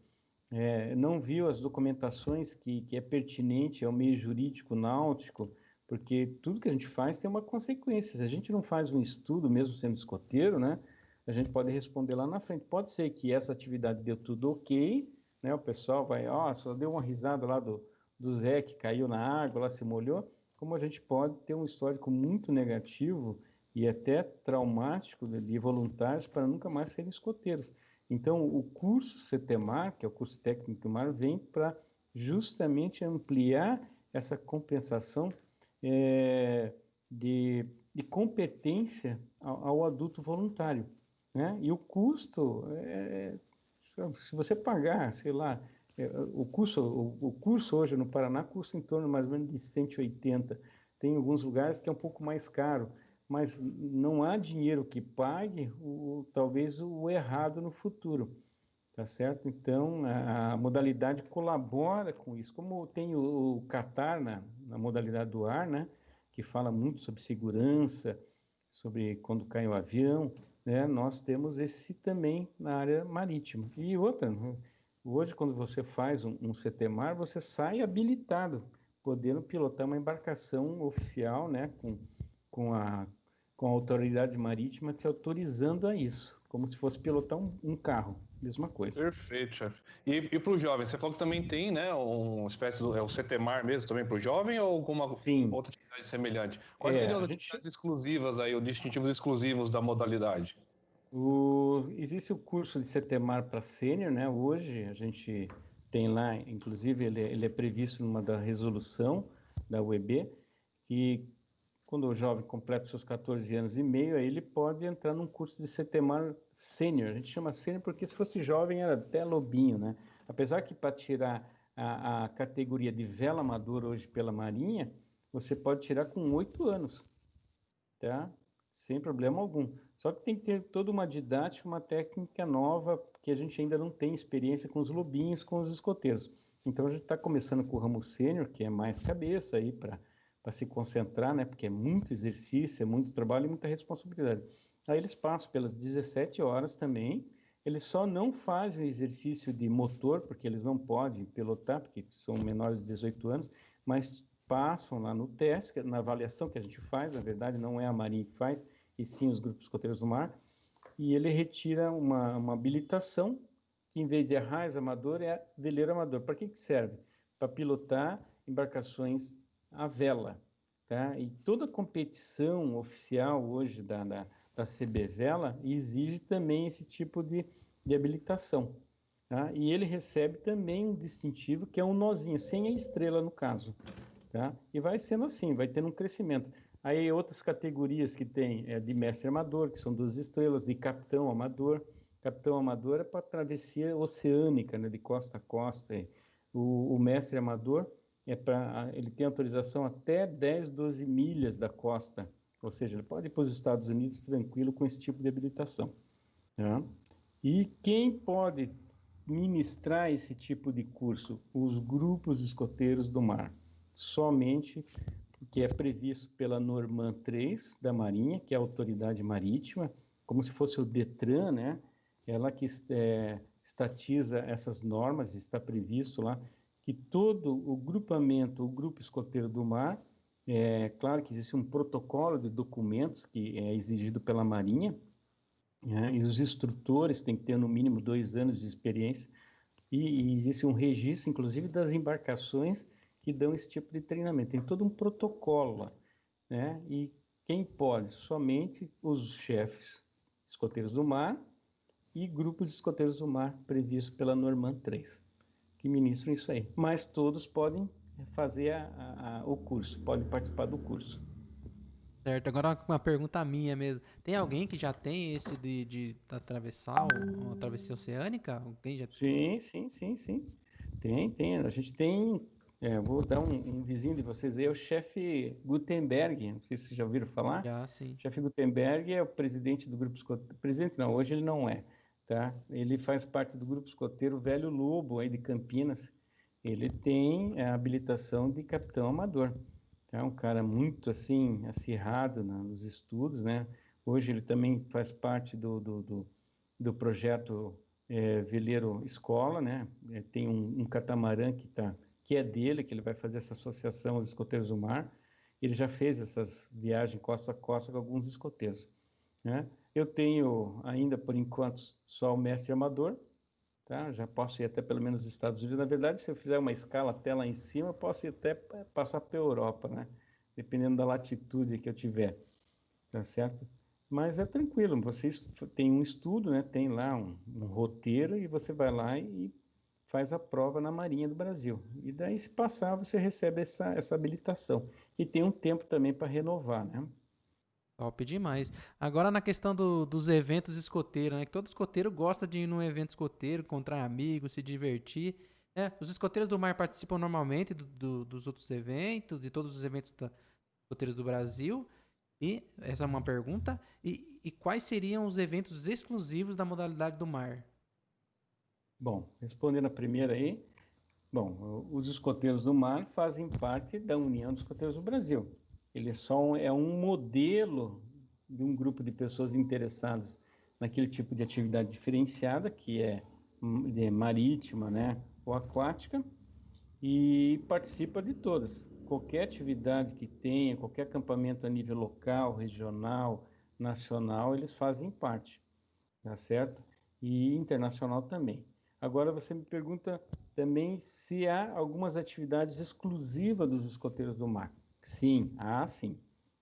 não viu as documentações que é pertinente ao meio jurídico náutico, porque tudo que a gente faz tem uma consequência. Se a gente não faz um estudo, mesmo sendo escoteiro, né, a gente pode responder lá na frente. Pode ser que essa atividade deu tudo ok, né, o pessoal vai, só deu uma risada lá do Zé que caiu na água, lá se molhou, como a gente pode ter um histórico muito negativo e até traumático de voluntários para nunca mais serem escoteiros. Então, o curso CTMAR, que é o curso técnico do mar, vem para justamente ampliar essa compensação de competência ao adulto voluntário, né? E o custo, se você pagar, sei lá, o curso hoje no Paraná custa em torno mais ou menos de 180. Tem alguns lugares que é um pouco mais caro, mas não há dinheiro que pague talvez o errado no futuro. Tá certo? Então, a modalidade colabora com isso. Como tem o Qatar na modalidade do ar, né? Que fala muito sobre segurança, sobre quando cai o avião, né? Nós temos esse também na área marítima. E outra, né? Hoje, quando você faz um CTMAR, você sai habilitado, podendo pilotar uma embarcação oficial, né? Com a autoridade marítima te autorizando a isso, como se fosse pilotar um carro. Mesma coisa. Perfeito, chefe. E para o jovem, você falou que também tem, né, uma espécie do o CTMAR mesmo também para o jovem ou alguma Sim. outra atividade semelhante? Quais seriam as atividades exclusivas aí, os distintivos exclusivos da modalidade? Existe o curso de CTMAR para sênior, né? Hoje a gente tem lá, inclusive ele é previsto numa da resolução da UEB, que quando o jovem completa seus 14 anos e meio, aí ele pode entrar num curso de CTMAR sênior. A gente chama sênior porque se fosse jovem era até lobinho, né? Apesar que para tirar a categoria de vela amador hoje pela Marinha, você pode tirar com 8 anos, tá? Sem problema algum. Só que tem que ter toda uma didática, uma técnica nova, que a gente ainda não tem experiência com os lobinhos, com os escoteiros. Então a gente está começando com o ramo sênior, que é mais cabeça aí para se concentrar, né? Porque é muito exercício, é muito trabalho e muita responsabilidade. Aí eles passam pelas 17 horas também. Eles só não fazem o exercício de motor, porque eles não podem pilotar, porque são menores de 18 anos, mas passam lá no teste, na avaliação que a gente faz, na verdade não é a Marinha que faz, e sim os grupos escoteiros do mar, e ele retira uma habilitação, que em vez de arraiz amador, é veleiro amador. Para que serve? Para pilotar embarcações à vela, tá? E toda competição oficial hoje da CB Vela exige também esse tipo de habilitação, tá? E ele recebe também um distintivo que é um nozinho, sem a estrela no caso, tá? E vai sendo assim, vai tendo um crescimento. Aí outras categorias que tem de mestre amador, que são 2 estrelas, de capitão amador. Capitão amador é para travessia oceânica, né, de costa a costa. O mestre amador ele tem autorização até 10, 12 milhas da costa, ou seja, ele pode ir para os Estados Unidos tranquilo com esse tipo de habilitação. Tá? E quem pode ministrar esse tipo de curso? Os grupos escoteiros do mar. Somente porque é previsto pela Norman 3 da Marinha, que é a autoridade marítima, como se fosse o DETRAN, né? Ela que estatiza essas normas, está previsto lá que todo o grupamento, o grupo escoteiro do mar, claro que existe um protocolo de documentos que é exigido pela Marinha, né? E os instrutores têm que ter no mínimo 2 anos de experiência, e existe um registro, inclusive, das embarcações que dão esse tipo de treinamento. Tem todo um protocolo lá, né? E quem pode? Somente os chefes escoteiros do mar e grupos de escoteiros do mar previstos pela Norman 3, que ministram isso aí. Mas todos podem fazer o curso, podem participar do curso. Certo, agora uma pergunta minha mesmo. Tem alguém que já tem esse de atravessar uma travessia oceânica? Alguém já... Sim. Tem. A gente tem... vou dar um vizinho de vocês aí, é o chefe Gutenberg. Não sei se vocês já ouviram falar. Já, sim. O chefe Gutenberg é o presidente do grupo escoteiro. Presidente não, hoje ele não é. Tá? Ele faz parte do grupo escoteiro Velho Lobo, aí de Campinas. Ele tem a habilitação de capitão amador. É um cara muito, assim, acirrado nos estudos, né? Hoje ele também faz parte do projeto Veleiro Escola, né? Tem um catamarã que é dele, que ele vai fazer essa associação aos escoteiros do mar. ele já fez essas viagens costa a costa com alguns escoteiros, né? Eu tenho ainda, por enquanto, só o mestre amador, tá? Já posso ir até pelo menos nos Estados Unidos. Na verdade, se eu fizer uma escala até lá em cima, eu posso ir até passar para a Europa, né? Dependendo da latitude que eu tiver, tá certo? Mas é tranquilo, você tem um estudo, né? Tem lá um roteiro e você vai lá e faz a prova na Marinha do Brasil. E daí, se passar, você recebe essa habilitação. E tem um tempo também para renovar, né? Top demais. Agora na questão dos eventos escoteiros, né? Que todo escoteiro gosta de ir num evento escoteiro, encontrar amigos, se divertir. Né? Os escoteiros do mar participam normalmente dos outros eventos, de todos os eventos escoteiros do Brasil. E essa é uma pergunta. E quais seriam os eventos exclusivos da modalidade do mar? Bom, respondendo a primeira aí, bom, os escoteiros do mar fazem parte da União dos Escoteiros do Brasil. Ele é um modelo de um grupo de pessoas interessadas naquele tipo de atividade diferenciada, que é marítima, né, ou aquática, e participa de todas. Qualquer atividade que tenha, qualquer acampamento a nível local, regional, nacional, eles fazem parte, tá certo? E internacional também. Agora você me pergunta também se há algumas atividades exclusivas dos escoteiros do mar. Sim, há sim.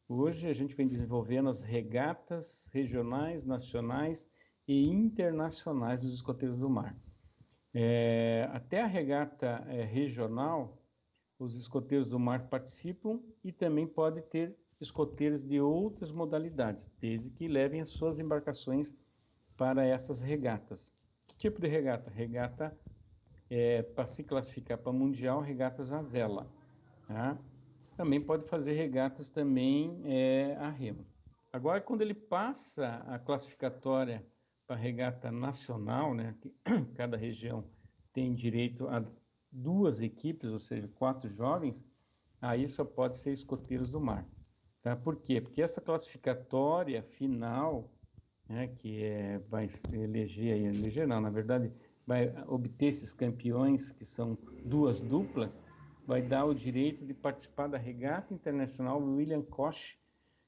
Hoje a gente vem desenvolvendo as regatas regionais, nacionais e internacionais dos escoteiros do mar. Até a regata regional, os escoteiros do mar participam e também pode ter escoteiros de outras modalidades, desde que levem as suas embarcações para essas regatas. Que tipo de regata? Regata, para se classificar para mundial, regatas à vela. Tá? Também pode fazer regatas também a remo. Agora, quando ele passa a classificatória para regata nacional, né, que cada região tem direito a 2 equipes, ou seja, 4 jovens, aí só pode ser escoteiros do mar. Tá? Por quê? Porque essa classificatória final, né, que vai eleger não, na verdade, vai obter esses campeões, que são 2 duplas, vai dar o direito de participar da regata internacional William Koch,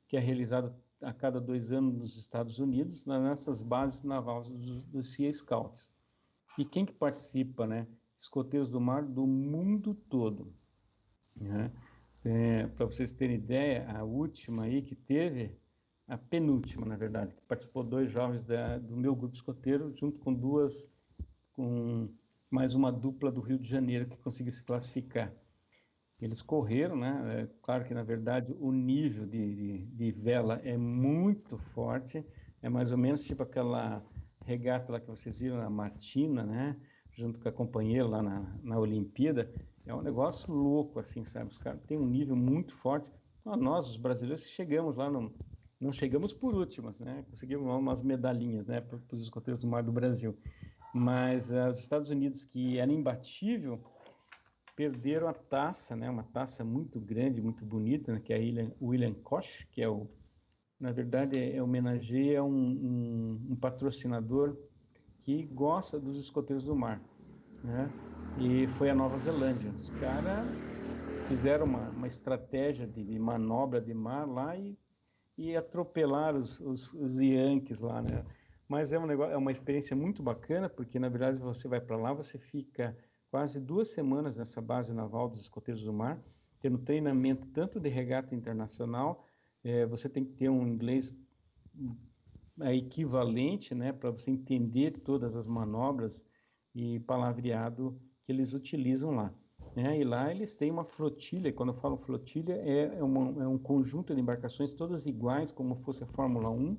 que é realizada a cada 2 anos nos Estados Unidos, nessas bases navais do Sea Scouts. E quem que participa, né? Escoteiros do mar do mundo todo, né? Para vocês terem ideia, a última aí que teve, a penúltima, na verdade, que participou 2 jovens do meu grupo escoteiro, junto com mais uma dupla do Rio de Janeiro que conseguiu se classificar. Eles correram, né? Claro que, na verdade, o nível de vela é muito forte, é mais ou menos tipo aquela regata lá que vocês viram na Martina, né? Junto com a companheira lá na Olimpíada. É um negócio louco, assim, sabe? Os caras têm um nível muito forte. Então, nós, os brasileiros, chegamos lá, não chegamos por últimas, né? Conseguimos umas medalhinhas, né? Para os escoteiros do mar do Brasil. Mas os Estados Unidos, que era imbatível, perderam a taça, né? Uma taça muito grande, muito bonita, né? Que é a William Koch, que na verdade, homenageia um patrocinador que gosta dos escoteiros do mar, né? E foi a Nova Zelândia. Os caras fizeram uma estratégia de manobra de mar lá e atropelaram os Yankees lá, né? Mas é uma experiência muito bacana, porque na verdade você vai para lá, você fica quase 2 semanas nessa base naval dos escoteiros do mar, tendo treinamento tanto de regata internacional, você tem que ter um inglês equivalente, né, para você entender todas as manobras e palavreado que eles utilizam lá. Né? E lá eles têm uma flotilha, quando eu falo flotilha, é um conjunto de embarcações todas iguais, como fosse a Fórmula 1,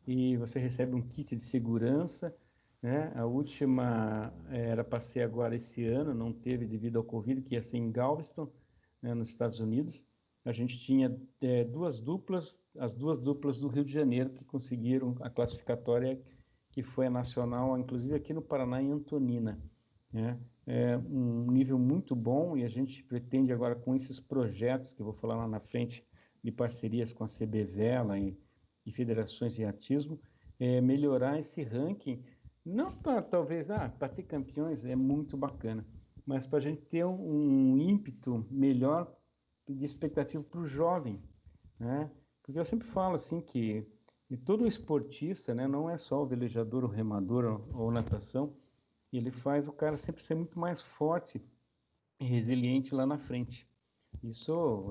e você recebe um kit de segurança, né? A última era para ser agora esse ano, não teve devido ao Covid, que ia ser em Galveston, né, nos Estados Unidos. A gente tinha 2 duplas, as 2 duplas do Rio de Janeiro, que conseguiram a classificatória, que foi a nacional, inclusive aqui no Paraná, em Antonina. Né? É um nível muito bom, e a gente pretende agora, com esses projetos, que eu vou falar lá na frente, de parcerias com a CB Vela e federações de atismo, melhorar esse ranking. Não talvez, para ter campeões é muito bacana, mas para a gente ter um ímpeto melhor de expectativa para o jovem, né? Porque eu sempre falo assim que todo esportista, né, não é só o velejador, o remador ou natação, ele faz o cara sempre ser muito mais forte e resiliente lá na frente. Isso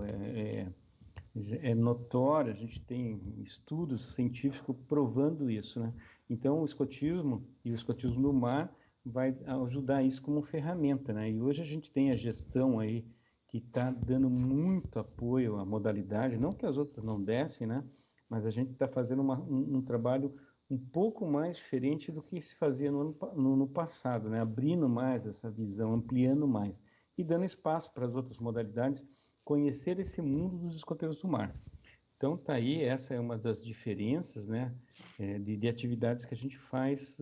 é notório, a gente tem estudos científicos provando isso, né? Então, o escotismo e o escotismo no mar vai ajudar isso como ferramenta, né? E hoje a gente tem a gestão aí que está dando muito apoio à modalidade, não que as outras não dessem, né? Mas a gente está fazendo um trabalho um pouco mais diferente do que se fazia no passado, né? Abrindo mais essa visão, ampliando mais e dando espaço para as outras modalidades conhecer esse mundo dos escoteiros do mar. Então, tá aí, essa é uma das diferenças, né, de atividades que a gente faz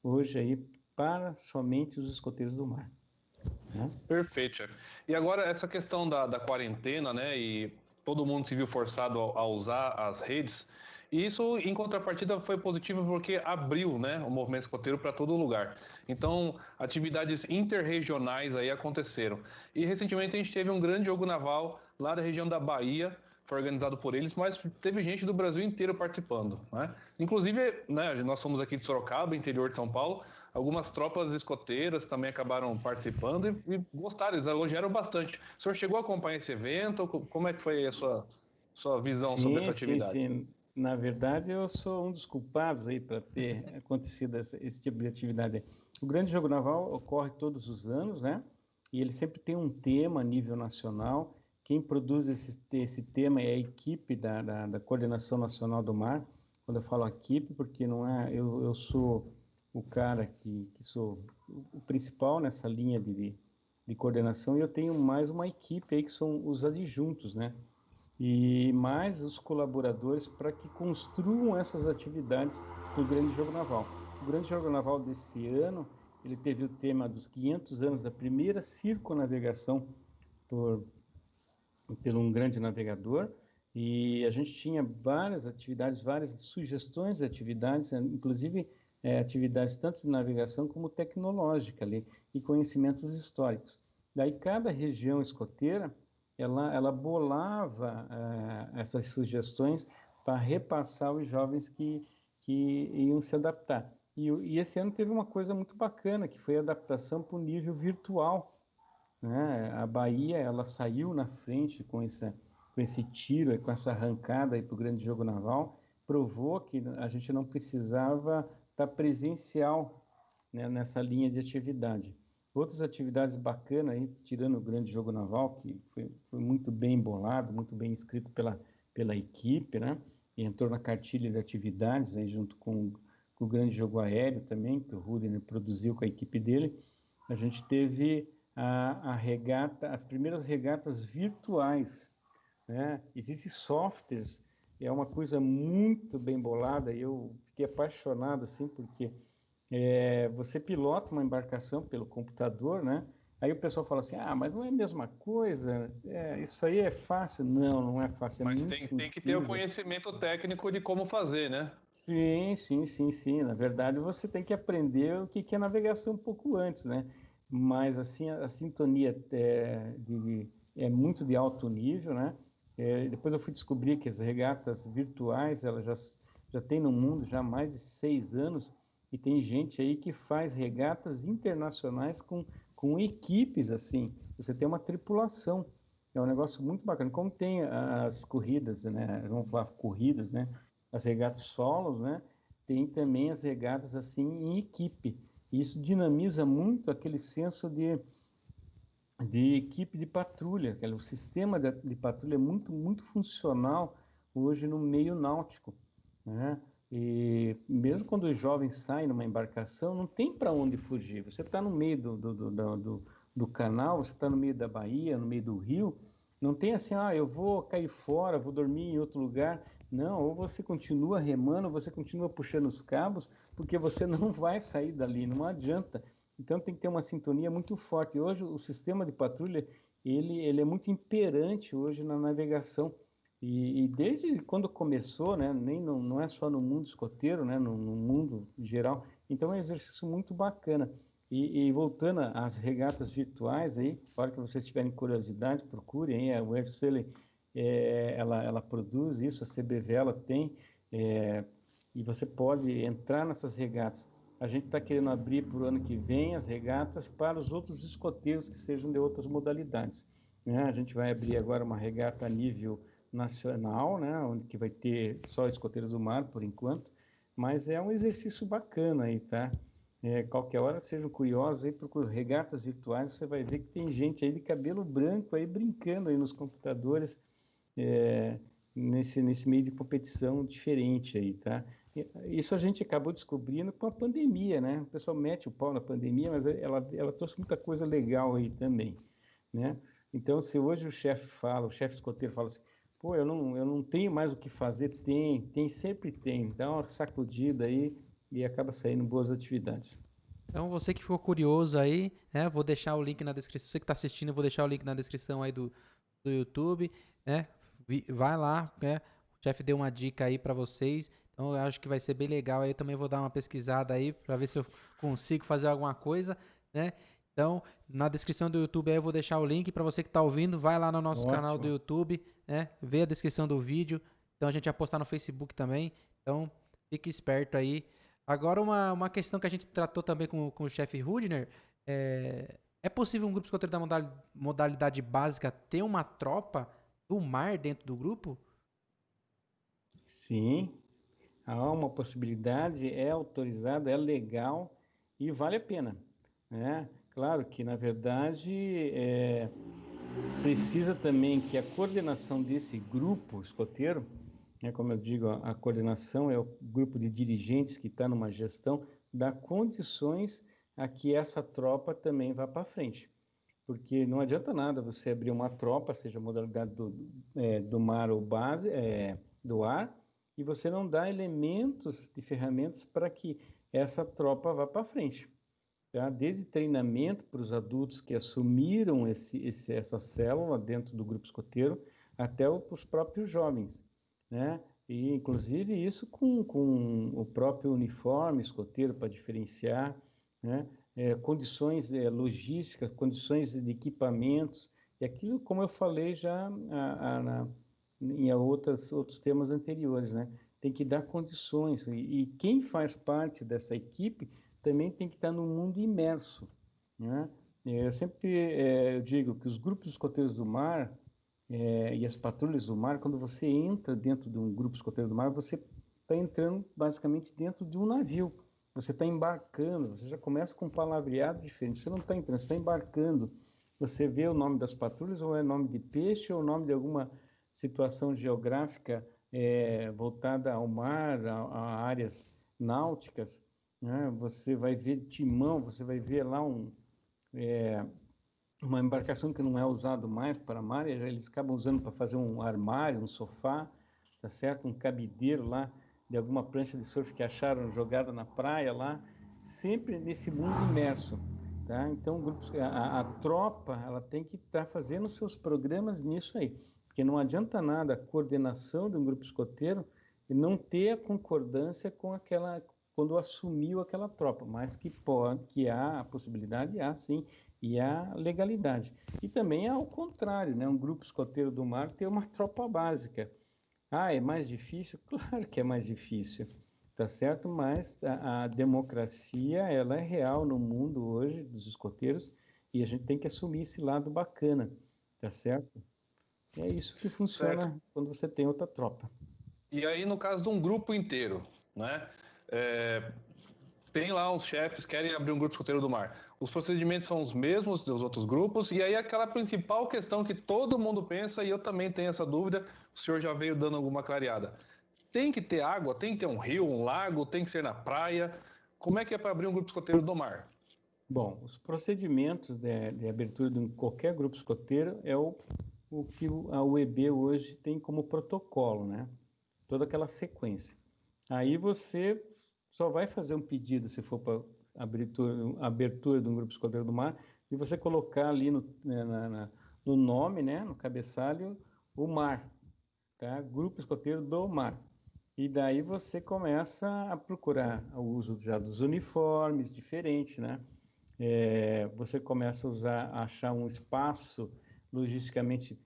hoje aí para somente os escoteiros do mar. Né? Perfeito, chefe. E agora, essa questão da quarentena, né, e todo mundo se viu forçado a usar as redes, e isso, em contrapartida, foi positivo porque abriu, né, o movimento escoteiro para todo lugar. Então, atividades interregionais aí aconteceram. E, recentemente, a gente teve um grande jogo naval lá da região da Bahia, foi organizado por eles, mas teve gente do Brasil inteiro participando, né? Inclusive, né, nós somos aqui de Sorocaba, interior de São Paulo, algumas tropas escoteiras também acabaram participando e gostaram, eles elogiaram bastante. O senhor chegou a acompanhar esse evento? Como é que foi a sua visão sobre essa atividade? Sim. Na verdade, eu sou um dos culpados aí para ter acontecido esse tipo de atividade. O Grande Jogo Naval ocorre todos os anos, né? E ele sempre tem um tema a nível nacional. Quem produz esse tema é a equipe da Coordenação Nacional do Mar. Quando eu falo equipe, porque não é, eu sou o cara que sou o principal nessa linha de coordenação, e eu tenho mais uma equipe aí que são os adjuntos, né? E mais os colaboradores para que construam essas atividades do Grande Jogo Naval. O Grande Jogo Naval desse ano, ele teve o tema dos 500 anos da primeira circunavegação pelo um grande navegador, e a gente tinha várias atividades, várias sugestões de atividades, inclusive atividades tanto de navegação como tecnológica ali, e conhecimentos históricos. Daí cada região escoteira, ela bolava essas sugestões para repassar aos jovens que iam se adaptar. E esse ano teve uma coisa muito bacana, que foi a adaptação para o nível virtual, né? A Bahia, ela saiu na frente com esse tiro, com essa arrancada para o Grande Jogo Naval, provou que a gente não precisava estar presencial, né, nessa linha de atividade. Outras atividades bacanas, aí, tirando o Grande Jogo Naval, que foi muito bem bolado, muito bem escrito pela equipe, né? E entrou na cartilha de atividades, aí, junto com o Grande Jogo Aéreo também, que o Rudiner produziu com a equipe dele. A gente teve a regata, as primeiras regatas virtuais, né? Existem softwares, é uma coisa muito bem bolada, e eu fiquei apaixonado, assim, porque você pilota uma embarcação pelo computador, né? Aí o pessoal fala assim, mas não é a mesma coisa, isso aí é fácil. Não é fácil, é Mas muito tem que ter o sensível. conhecimento técnico de como fazer, né? Sim. Na verdade, você tem que aprender o que é navegação um pouco antes, né? Mas, assim, a sintonia é muito de alto nível, né? Depois eu fui descobrir que as regatas virtuais, elas já tem no mundo já há mais de 6 anos, e tem gente aí que faz regatas internacionais com equipes, assim. Você tem uma tripulação. É um negócio muito bacana. Como tem as corridas, né? Vamos falar corridas, né? As regatas solos, né? Tem também as regatas, assim, em equipe. E isso dinamiza muito aquele senso de equipe de patrulha. O sistema de patrulha é muito funcional hoje no meio náutico, né? E mesmo quando os jovens saem numa embarcação, não tem para onde fugir. Você está no meio do canal, você está no meio da Bahia, no meio do rio, não tem assim, eu vou cair fora, vou dormir em outro lugar. Não, ou você continua remando, ou você continua puxando os cabos, porque você não vai sair dali, não adianta. Então tem que ter uma sintonia muito forte. Hoje o sistema de patrulha, ele é muito imperante hoje na navegação. E desde quando começou, né, não é só no mundo escoteiro, né, no mundo geral. Então é um exercício muito bacana. E voltando às regatas virtuais aí, para que vocês tiverem curiosidade, procurem, a Web Sully, ela produz isso, a CBV ela tem, e você pode entrar nessas regatas. A gente está querendo abrir para o ano que vem as regatas para os outros escoteiros que sejam de outras modalidades, né? A gente vai abrir agora uma regata a nível nacional, né? Onde que vai ter só escoteiros do mar por enquanto, mas é um exercício bacana aí, tá? Qualquer hora sejam curiosos aí, procure regatas virtuais, você vai ver que tem gente aí de cabelo branco aí brincando aí nos computadores, nesse meio de competição diferente aí, tá? Isso a gente acabou descobrindo com a pandemia, né? O pessoal mete o pau na pandemia, mas ela trouxe muita coisa legal aí também, né? Então, se hoje o chefe escoteiro fala assim, pô, eu não tenho mais o que fazer, sempre tem, dá uma sacudida aí e acaba saindo boas atividades. Então, você que ficou curioso aí, né? Vou deixar o link na descrição. Você que está assistindo, eu vou deixar o link na descrição aí do YouTube, né? Vai lá, né? O chefe deu uma dica aí para vocês. Então, eu acho que vai ser bem legal. Aí eu também vou dar uma pesquisada aí para ver se eu consigo fazer alguma coisa, né? Então, na descrição do YouTube aí eu vou deixar o link para você que está ouvindo. Vai lá no nosso canal do YouTube, né? Vê a descrição do vídeo. Então, a gente vai postar no Facebook também. Então, fique esperto aí. Agora, uma questão que a gente tratou também com o chefe Rudner, é possível um grupo escoteiro da modalidade básica ter uma tropa do mar dentro do grupo? Sim, há uma possibilidade, é autorizada, é legal e vale a pena, né? Claro que, na verdade, precisa também que a coordenação desse grupo escoteiro, como eu digo, a coordenação é o grupo de dirigentes que está numa gestão, dá condições a que essa tropa também vá para frente. Porque não adianta nada você abrir uma tropa, seja modalidade do mar ou base, do ar, e você não dá elementos de ferramentas para que essa tropa vá para frente. Tá? Desde treinamento para os adultos que assumiram essa célula dentro do grupo escoteiro, até os próprios jovens, né? E, inclusive, isso com o próprio uniforme escoteiro para diferenciar, né? Condições logísticas, condições de equipamentos, e aquilo, como eu falei já em outros temas anteriores, né? Tem que dar condições, e quem faz parte dessa equipe também tem que estar no mundo imerso, né? Eu sempre digo que os grupos escoteiros do mar e as patrulhas do mar, quando você entra dentro de um grupo escoteiro do mar, você está entrando basicamente dentro de um navio. Você está embarcando, você já começa com um palavreado diferente. Você não está entrando, você está embarcando. Você vê o nome das patrulhas, ou é nome de peixe, ou nome de alguma situação geográfica voltada ao mar, a áreas náuticas, né? Você vai ver timão, você vai ver lá uma embarcação que não é usado mais para mar, eles acabam usando para fazer um armário, um sofá, tá certo? Um cabideiro lá de alguma prancha de surf que acharam jogada na praia lá, sempre nesse mundo imerso, tá? Então, a tropa, ela tem que estar fazendo seus programas nisso aí, porque não adianta nada a coordenação de um grupo escoteiro e não ter a concordância com quando assumiu aquela tropa, mas que há a possibilidade, há sim, e a legalidade. E também ao contrário, né? Um grupo escoteiro do mar tem uma tropa básica. É mais difícil? Claro que é mais difícil, tá certo? Mas a democracia, ela é real no mundo hoje, dos escoteiros, e a gente tem que assumir esse lado bacana, tá certo? É isso que funciona quando você tem outra tropa. E aí, no caso de um grupo inteiro, né? Tem lá os chefes querem abrir um grupo escoteiro do mar. Os procedimentos são os mesmos dos outros grupos, e aí aquela principal questão que todo mundo pensa, e eu também tenho essa dúvida, o senhor já veio dando alguma clareada. Tem que ter água? Tem que ter um rio, um lago? Tem que ser na praia? Como é que é para abrir um grupo escoteiro do mar? Bom, os procedimentos de abertura de qualquer grupo escoteiro é o que a UEB hoje tem como protocolo, né? Toda aquela sequência. Aí você só vai fazer um pedido, se for para abertura de um grupo escoteiro do mar, e você colocar ali no nome, né, no cabeçalho, o mar, tá? Grupo escoteiro do mar. E daí você começa a procurar o uso já dos uniformes diferentes, né? você começa a achar um espaço logisticamente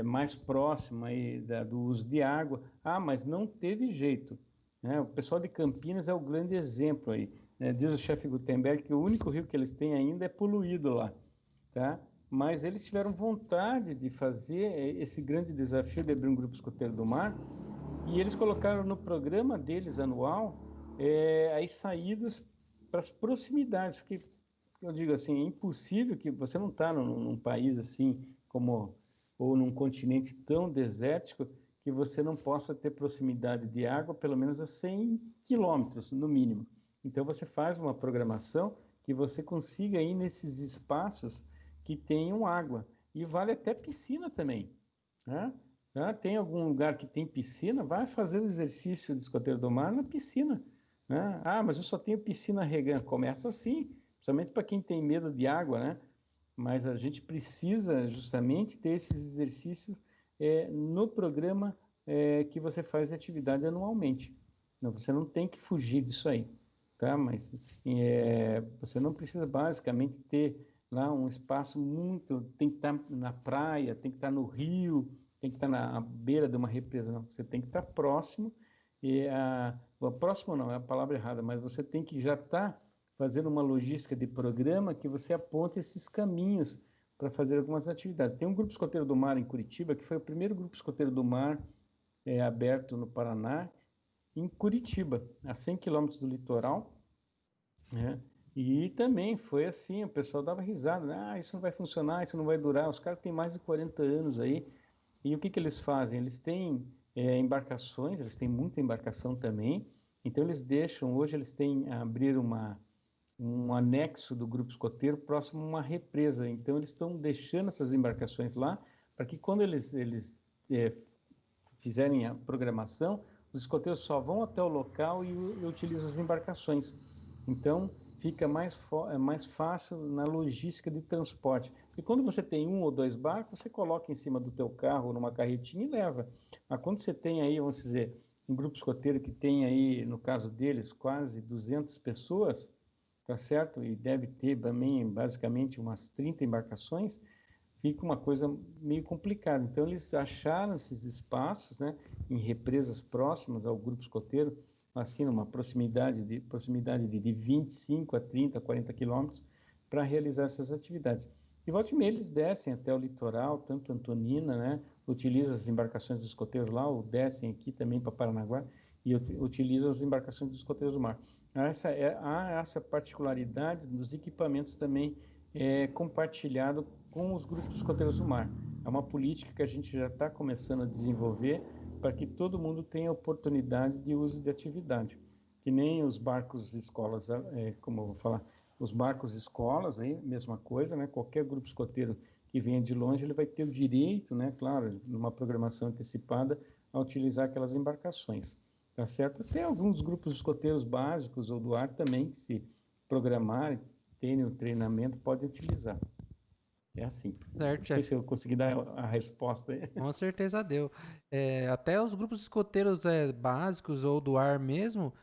mais próximo aí do uso de água. Ah, mas não teve jeito, né? O pessoal de Campinas é o grande exemplo aí, né? Diz o chefe Gutenberg que o único rio que eles têm ainda é poluído lá, tá? Mas eles tiveram vontade de fazer esse grande desafio de abrir um grupo escoteiro do mar, e eles colocaram no programa deles anual as saídas para as proximidades, porque eu digo assim, é impossível que você não está num país assim como ou num continente tão desértico que você não possa ter proximidade de água pelo menos a 100 quilômetros no mínimo. Então você faz uma programação que você consiga ir nesses espaços que tenham água, e vale até piscina também, né? Tem algum lugar que tem piscina, vai fazer o exercício de escoteiro do mar na piscina, né? Ah, mas eu só tenho piscina regando. Começa assim, principalmente para quem tem medo de água, né? Mas a gente precisa justamente ter esses exercícios no programa que você faz de atividade anualmente. Não, você não tem que fugir disso aí, tá? Mas você não precisa basicamente ter lá um espaço tem que estar na praia, tem que estar no rio, tem que estar na beira de uma represa, não. Você tem que estar próximo, próximo não, é a palavra errada, mas você tem que já estar fazendo uma logística de programa que você aponta esses caminhos para fazer algumas atividades. Tem um grupo escoteiro do mar em Curitiba, que foi o primeiro grupo escoteiro do mar aberto no Paraná, em Curitiba, a 100 quilômetros do litoral, né? E também foi assim, o pessoal dava risada, né? Ah, isso não vai funcionar, isso não vai durar. Os caras têm mais de 40 anos aí. E o que que eles fazem? Eles têm embarcações, eles têm muita embarcação também. Então hoje eles abrir um anexo do grupo escoteiro próximo a uma represa. Então eles estão deixando essas embarcações lá para que quando eles fizerem a programação, os escoteiros só vão até o local e utilizam as embarcações. Então, fica mais fácil na logística de transporte. E quando você tem 1 ou 2 barcos, você coloca em cima do teu carro ou numa carretinha e leva. Mas quando você tem aí, vamos dizer, um grupo escoteiro que tem aí, no caso deles, quase 200 pessoas, tá certo? E deve ter também, basicamente, umas 30 embarcações, fica uma coisa meio complicada. Então, eles acharam esses espaços, né, em represas próximas ao grupo escoteiro, assim, numa proximidade de 25 a 30, 40 quilômetros, para realizar essas atividades. E volta e meia eles descem até o litoral, tanto Antonina, né, utiliza as embarcações dos escoteiros lá, ou descem aqui também para Paranaguá, e utiliza as embarcações dos escoteiros do mar. Há essa particularidade dos equipamentos também compartilhado com os grupos escoteiros do mar. É uma política que a gente já está começando a desenvolver para que todo mundo tenha oportunidade de uso de atividade. Que nem os barcos escolas, como eu vou falar, os barcos escolas, aí, mesma coisa, né? Qualquer grupo escoteiro que venha de longe, ele vai ter o direito, né? Claro, numa programação antecipada, a utilizar aquelas embarcações, tá certo? Tem alguns grupos escoteiros básicos ou do ar também, que se programarem, terem o treinamento, podem utilizar. É assim. Certo, Não sei chefe. se eu consegui dar a resposta aí. Com certeza deu. Até os grupos escoteiros básicos ou do ar mesmo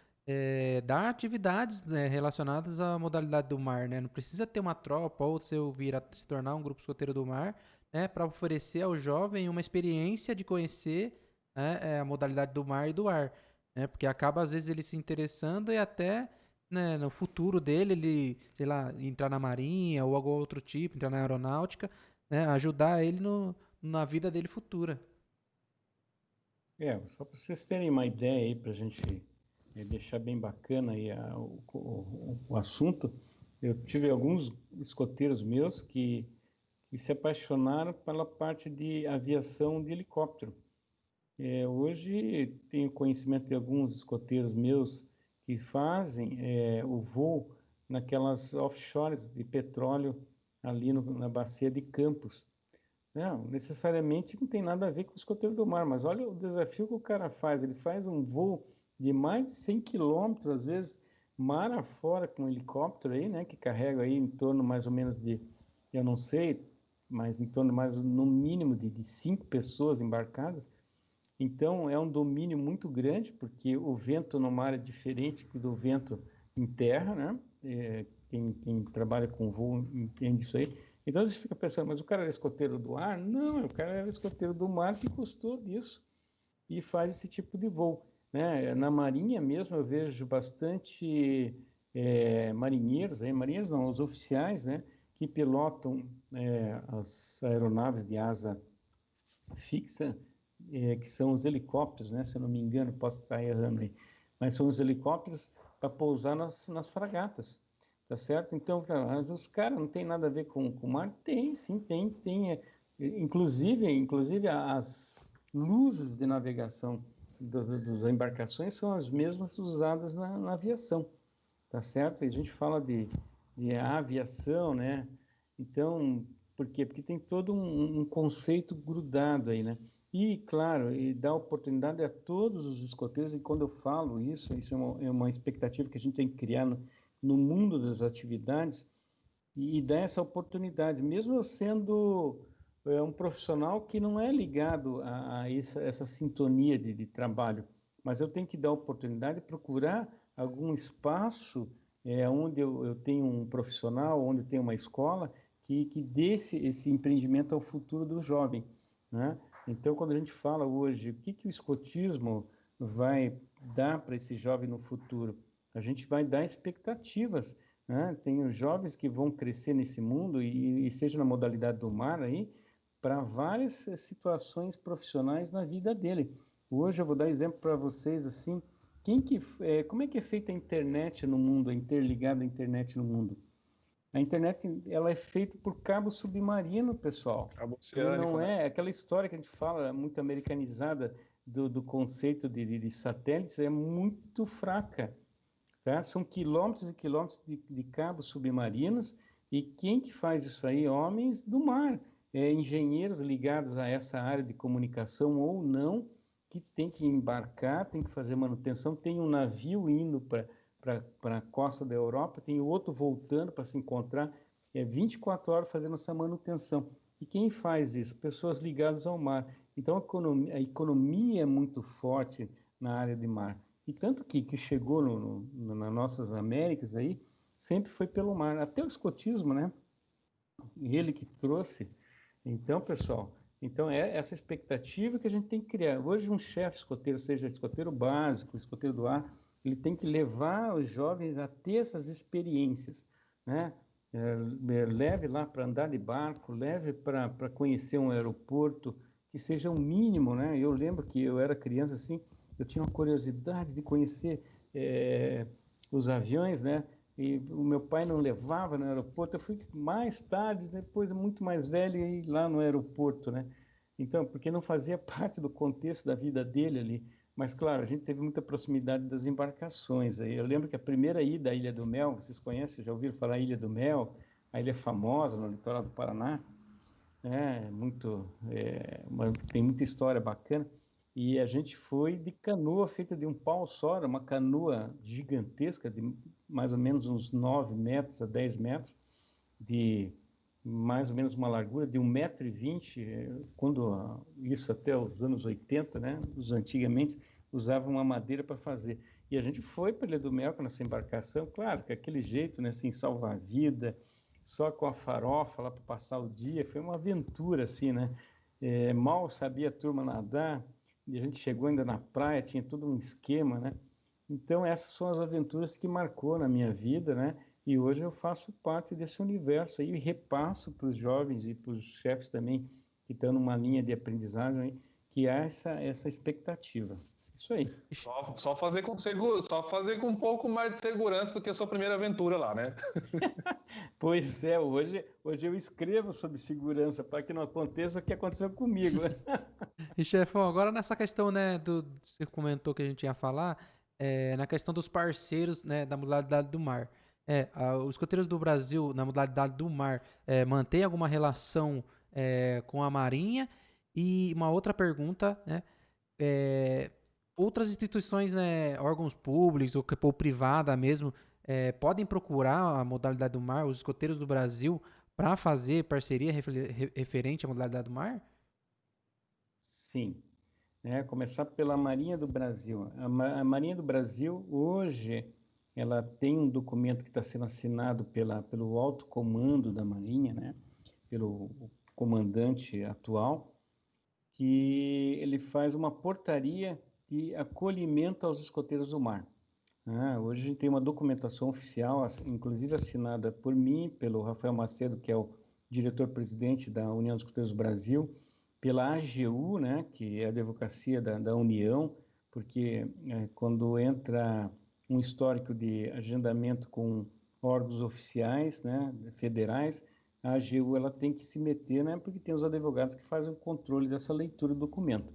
dá atividades, né, relacionadas à modalidade do mar, né? Não precisa ter uma tropa ou se tornar um grupo escoteiro do mar, né, para oferecer ao jovem uma experiência de conhecer, né, a modalidade do mar e do ar, né? Porque acaba às vezes ele se interessando e até, né, no futuro dele ele, sei lá, entrar na marinha ou algum outro tipo, entrar na aeronáutica, né, ajudar ele na vida dele futura. Só para vocês terem uma ideia aí, para a gente deixar bem bacana aí o assunto, eu tive alguns escoteiros meus que se apaixonaram pela parte de aviação de helicóptero. Hoje tenho conhecimento de alguns escoteiros meus que fazem o voo naquelas offshores de petróleo ali na bacia de Campos. Não, necessariamente não tem nada a ver com o escoteiro do mar, mas olha o desafio que o cara faz. Ele faz um voo de mais de 100 quilômetros, às vezes mar afora com um helicóptero aí, né, que carrega aí em torno mais ou menos eu não sei, mas em torno mais no mínimo de 5 pessoas embarcadas. Então é um domínio muito grande, porque o vento no mar é diferente do vento em terra, né? quem trabalha com voo entende isso aí. Então você fica pensando, mas o cara era escoteiro do ar? Não, o cara era escoteiro do mar que gostou disso e faz esse tipo de voo, né? Na Marinha mesmo eu vejo bastante marinheiros, marinheiros não, os oficiais, né, que pilotam as aeronaves de asa fixa, que são os helicópteros, né? Se eu não me engano, posso estar errando aí, mas são os helicópteros para pousar nas fragatas, tá certo? Então, cara, mas os caras não tem nada a ver com o mar? Tem, sim, tem. Inclusive as luzes de navegação das embarcações são as mesmas usadas na aviação, tá certo? E a gente fala de aviação, né? Então, por quê? Porque tem todo um conceito grudado aí, né? E, claro, e dá oportunidade a todos os escoteiros, e quando eu falo isso é uma expectativa que a gente tem que criar no mundo das atividades, e dar essa oportunidade, mesmo eu sendo um profissional que não é ligado a essa sintonia de trabalho, mas eu tenho que dar oportunidade, procurar algum espaço onde eu tenho um profissional, onde eu tenho uma escola, que dê esse empreendimento ao futuro do jovem, né? Então, quando a gente fala hoje, o que o escotismo vai dar para esse jovem no futuro? A gente vai dar expectativas, né? Tem os jovens que vão crescer nesse mundo, e seja na modalidade do mar aí, para várias situações profissionais na vida dele. Hoje eu vou dar exemplo para vocês, assim, como é que é feita a internet no mundo, interligada a internet no mundo? A internet, ela é feita por cabo submarino, pessoal. Cabo Ele oceânico, não né? é aquela história que a gente fala, muito americanizada, do conceito de satélites, é muito fraca, tá? São quilômetros e quilômetros de cabos submarinos, e quem que faz isso aí? Homens do mar, engenheiros ligados a essa área de comunicação ou não, que tem que embarcar, tem que fazer manutenção, tem um navio indo para a costa da Europa, tem outro voltando para se encontrar, 24 horas fazendo essa manutenção. E quem faz isso? Pessoas ligadas ao mar. Então a economia é muito forte na área de mar. E tanto que chegou nas nossas Américas aí, sempre foi pelo mar. Até o escotismo, né? Ele que trouxe. Então, pessoal, então é essa expectativa que a gente tem que criar. Hoje um chefe escoteiro, seja escoteiro básico, escoteiro do ar, ele tem que levar os jovens a ter essas experiências, né? Leve lá para andar de barco, leve para conhecer um aeroporto, que seja o mínimo, né? Eu lembro que eu era criança assim, eu tinha uma curiosidade de conhecer os aviões, né? E o meu pai não levava no aeroporto. Eu fui mais tarde, depois muito mais velho, ir lá no aeroporto, né? Então, porque não fazia parte do contexto da vida dele ali. Mas, claro, a gente teve muita proximidade das embarcações. Aí eu lembro que a primeira ida à Ilha do Mel, vocês conhecem, já ouviram falar Ilha do Mel? A ilha famosa no litoral do Paraná. Tem muita história bacana. E a gente foi de canoa feita de um pau só, uma canoa gigantesca, de mais ou menos uns 9 metros a 10 metros, de mais ou menos uma largura de 1,20 m, isso até os anos 80, né? Os antigamente usavam uma madeira para fazer. E a gente foi para a Ilha do Mel nessa embarcação, claro, com aquele jeito, né? Assim, salva-vida, só com a farofa lá para passar o dia. Foi uma aventura, assim, né? Mal sabia a turma nadar, e a gente chegou ainda na praia, tinha todo um esquema, né? Então, essas são as aventuras que marcou na minha vida, né? E hoje eu faço parte desse universo aí, e repasso para os jovens e para os chefes também, que estão numa linha de aprendizagem aí, que há essa expectativa. Isso aí. Só fazer só fazer com um pouco mais de segurança do que a sua primeira aventura lá, né? Pois é, hoje eu escrevo sobre segurança para que não aconteça o que aconteceu comigo. E, chefão, agora nessa questão, né, você comentou que a gente ia falar, na questão dos parceiros, né, da modalidade do mar. Os escoteiros do Brasil, na modalidade do mar, mantém alguma relação com a Marinha? E uma outra pergunta, né, outras instituições, né, órgãos públicos ou privada mesmo, podem procurar a modalidade do mar, os escoteiros do Brasil, para fazer parceria referente à modalidade do mar? Sim. Começar pela Marinha do Brasil. A Marinha do Brasil, hoje, ela tem um documento que está sendo assinado pelo alto comando da Marinha, né? Pelo comandante atual, que ele faz uma portaria de acolhimento aos escoteiros do mar. Hoje a gente tem uma documentação oficial, inclusive assinada por mim, pelo Rafael Macedo, que é o diretor-presidente da União dos Escoteiros do Brasil, pela AGU, né, que é a Advocacia da União, porque quando entra um histórico de agendamento com órgãos oficiais, né, federais, a AGU ela tem que se meter, né, porque tem os advogados que fazem o controle dessa leitura do documento.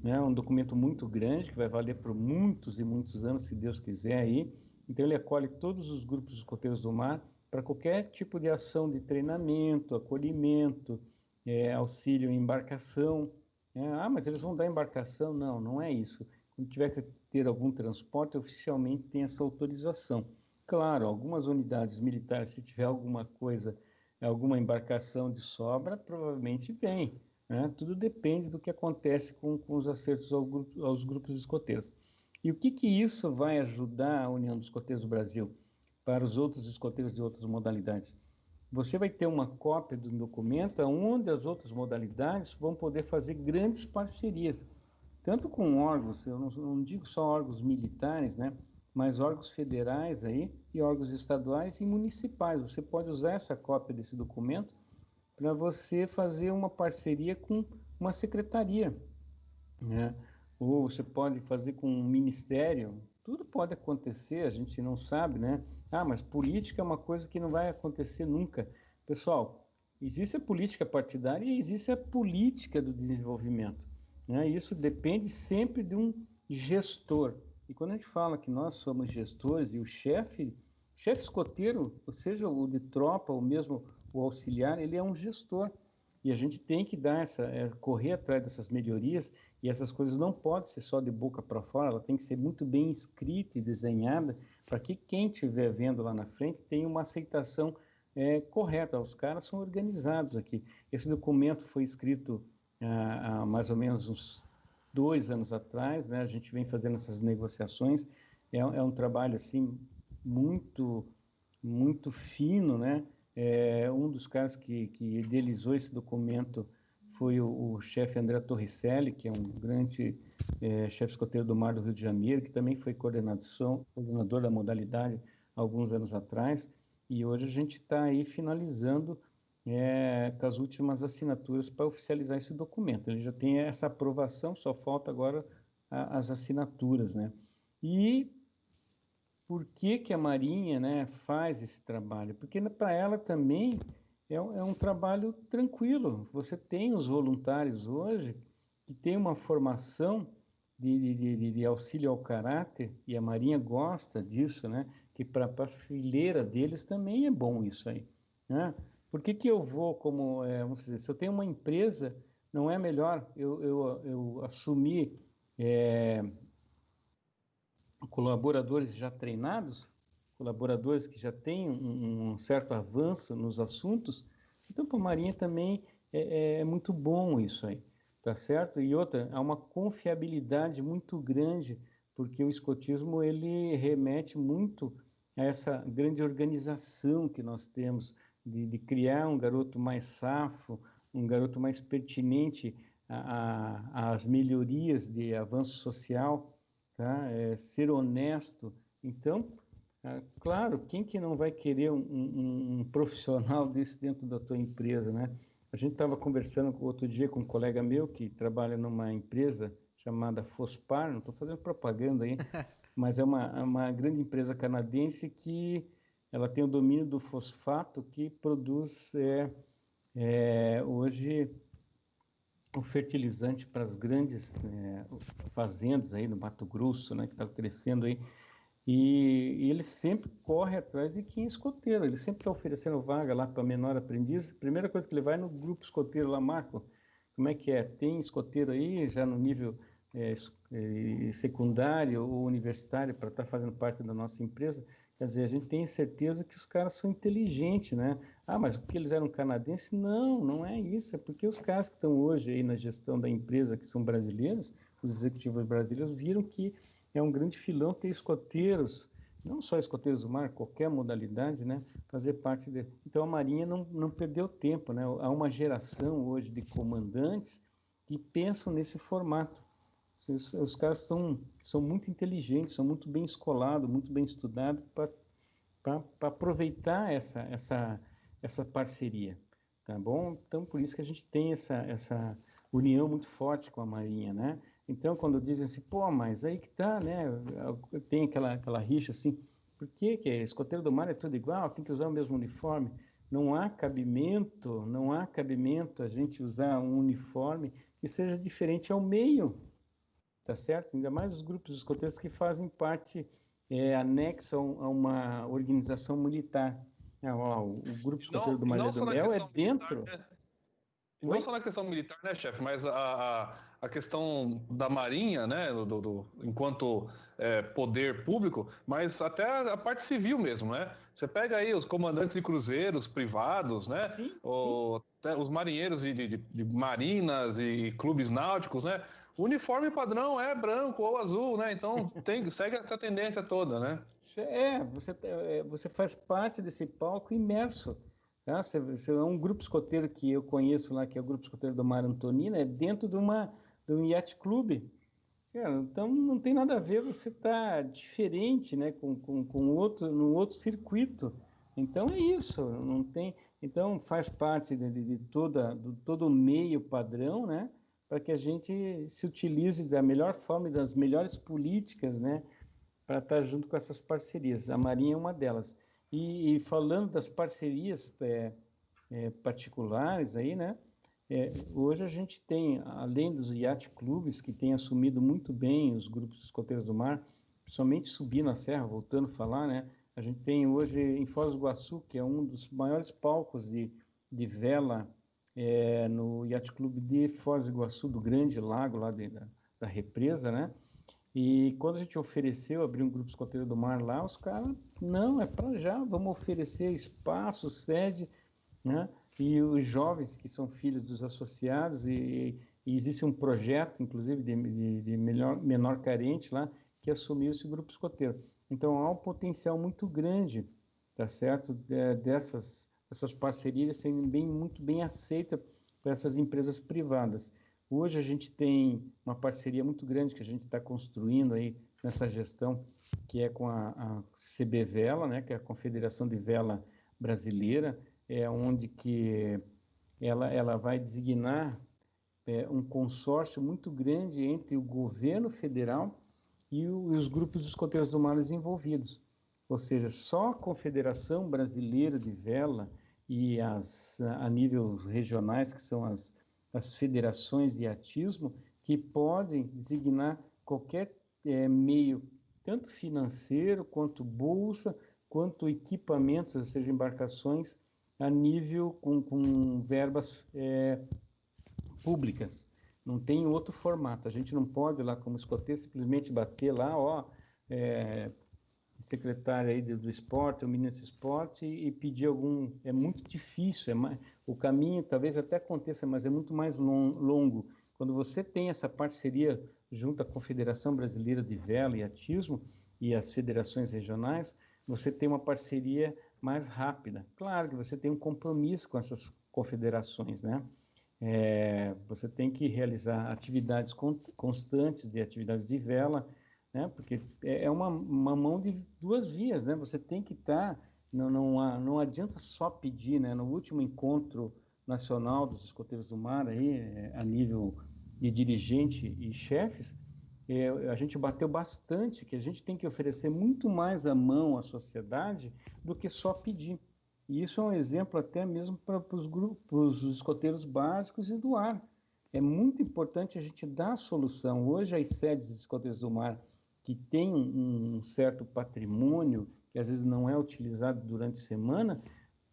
É um documento muito grande, que vai valer por muitos e muitos anos, se Deus quiser aí. Então, ele acolhe todos os grupos de escoteiros do mar para qualquer tipo de ação de treinamento, acolhimento, auxílio em embarcação. Mas eles vão dar embarcação? Não, não é isso. Quando tiver que ter algum transporte, oficialmente tem essa autorização. Claro, algumas unidades militares, se tiver alguma coisa, alguma embarcação de sobra, provavelmente vem. Tudo depende do que acontece com os acertos aos grupos escoteiros. E o que isso vai ajudar a União dos Escoteiros do Brasil para os outros escoteiros de outras modalidades? Você vai ter uma cópia do documento onde as outras modalidades vão poder fazer grandes parcerias, tanto com órgãos, eu não digo só órgãos militares, né, mas órgãos federais aí, e órgãos estaduais e municipais. Você pode usar essa cópia desse documento para você fazer uma parceria com uma secretaria, né? Ou você pode fazer com um ministério. Tudo pode acontecer, a gente não sabe, né? Mas política é uma coisa que não vai acontecer nunca. Pessoal, existe a política partidária e existe a política do desenvolvimento, né? Isso depende sempre de um gestor. E quando a gente fala que nós somos gestores e o chefe escoteiro, ou seja, o de tropa, ou mesmo o auxiliar, ele é um gestor. E a gente tem que dar correr atrás dessas melhorias, e essas coisas não podem ser só de boca para fora, ela tem que ser muito bem escrita e desenhada, para que quem estiver vendo lá na frente tenha uma aceitação correta. Os caras são organizados aqui. Esse documento foi escrito há mais ou menos uns 2 anos atrás, né? A gente vem fazendo essas negociações, é um trabalho assim muito, muito fino, né? Um dos caras que idealizou esse documento foi o chefe André Torricelli, que é um grande chefe escoteiro do mar do Rio de Janeiro, que também foi coordenador da modalidade há alguns anos atrás, e hoje a gente está aí finalizando com as últimas assinaturas para oficializar esse documento. Ele já tem essa aprovação, só falta agora as assinaturas, né? E por que a Marinha, né, faz esse trabalho? Porque para ela também é um trabalho tranquilo. Você tem os voluntários hoje que têm uma formação de auxílio ao caráter, e a Marinha gosta disso, né? Que para a fileira deles também é bom isso aí, né? Por que eu vou como, vamos dizer, se eu tenho uma empresa, não é melhor eu assumir colaboradores já treinados, colaboradores que já têm um certo avanço nos assuntos? Então, para a Marinha também é muito bom isso aí, tá certo? E outra, há uma confiabilidade muito grande, porque o escotismo, ele remete muito a essa grande organização que nós temos, de criar um garoto mais safo, um garoto mais pertinente às melhorias de avanço social, tá? Ser honesto. Então, claro, quem que não vai querer um profissional desse dentro da tua empresa, né? A gente estava conversando outro dia com um colega meu que trabalha numa empresa chamada Fospar, não estou fazendo propaganda aí, mas é uma grande empresa canadense que ela tem o domínio do fosfato, que produz hoje o fertilizante para as grandes fazendas aí no Mato Grosso, né, que está crescendo aí. E ele sempre corre atrás de quem é escoteiro, ele sempre está oferecendo vaga lá para menor aprendiz. Primeira coisa que ele vai no grupo escoteiro lá, Marco, como é que é? Tem escoteiro aí já no nível secundário ou universitário para estar fazendo parte da nossa empresa? Quer dizer, a gente tem certeza que os caras são inteligentes, né? Mas porque eles eram canadenses? Não, não é isso. É porque os caras que estão hoje aí na gestão da empresa, que são brasileiros, os executivos brasileiros, viram que é um grande filão ter escoteiros não só escoteiros do mar, qualquer modalidade, né, fazer parte de... Então, a Marinha não perdeu tempo, né? Há uma geração hoje de comandantes que pensam nesse formato. Os caras são muito inteligentes, são muito bem escolados, muito bem estudados para aproveitar essa parceria, tá bom? Então, por isso que a gente tem essa união muito forte com a Marinha, né? Então, quando dizem assim, pô, mas aí que tá, né? Tem aquela rixa assim, por que escoteiro do mar é tudo igual, tem que usar o mesmo uniforme? Não há cabimento a gente usar um uniforme que seja diferente ao meio, tá certo? Ainda mais os grupos escoteiros que fazem parte anexo a uma organização militar. O grupo escoteiro do E Mar não de só na Mel é questão militar, dentro. né? E não Oi? só na questão militar, né, chefe, mas a questão da Marinha, né, enquanto poder público, mas até a parte civil mesmo, né? Você pega aí os comandantes de cruzeiros privados, né? Sim, sim. Até os marinheiros de marinas e clubes náuticos, né? O uniforme padrão é branco ou azul, né? Então segue essa tendência toda, né? Você faz parte desse palco imerso. Tá? Você é um grupo escoteiro que eu conheço lá, que é o grupo escoteiro do Mar Antonina, é dentro de um yacht clube. Cara, então não tem nada a ver você estar diferente, né, com outro, num outro circuito. Então é isso, não tem. Então faz parte de todo o meio padrão, né, para que a gente se utilize da melhor forma e das melhores políticas, né, para estar junto com essas parcerias. A Marinha é uma delas. E falando das parcerias particulares aí, né? Hoje a gente tem, além dos iate clubes, que têm assumido muito bem os grupos escoteiros do mar, principalmente subir na serra, voltando a falar, né? A gente tem hoje em Foz do Iguaçu, que é um dos maiores palcos de vela no iate clube de Foz do Iguaçu, do Grande Lago, lá da represa, né? E quando a gente ofereceu abrir um grupo escoteiro do mar lá, os caras, não, é para já, vamos oferecer espaço, sede, né? E os jovens que são filhos dos associados, e existe um projeto, inclusive, de menor carente lá, que assumiu esse grupo escoteiro. Então, há um potencial muito grande, tá certo? Dessas parcerias serem muito bem aceitas por essas empresas privadas. Hoje a gente tem uma parceria muito grande que a gente está construindo aí nessa gestão, que é com a CB Vela, né, que é a Confederação de Vela Brasileira, onde que ela vai designar um consórcio muito grande entre o governo federal e os grupos de escoteiros do mar envolvidos. Ou seja, só a Confederação Brasileira de Vela e a níveis regionais, que são as federações de iatismo, que podem designar qualquer meio, tanto financeiro, quanto bolsa, quanto equipamentos, ou seja, embarcações, a nível com verbas públicas. Não tem outro formato. A gente não pode lá como escoteiro simplesmente bater lá, secretário aí do esporte, o ministro do esporte, e pedir algum... É muito difícil, o caminho talvez até aconteça, mas é muito mais longo. Quando você tem essa parceria junto à Confederação Brasileira de Vela e Atismo e as federações regionais, você tem uma parceria mais rápida. Claro que você tem um compromisso com essas confederações, né? Você tem que realizar atividades constantes de atividades de vela, né? Porque é uma mão de duas vias, né? Você tem que estar, não adianta só pedir, né? No último encontro nacional dos escoteiros do mar, aí, a nível de dirigente e chefes, a gente bateu bastante que a gente tem que oferecer muito mais a mão à sociedade do que só pedir. E isso é um exemplo até mesmo para os grupos, os escoteiros básicos e do ar. É muito importante a gente dar a solução. Hoje, as sedes de escoteiros do mar que têm um certo patrimônio, que às vezes não é utilizado durante a semana,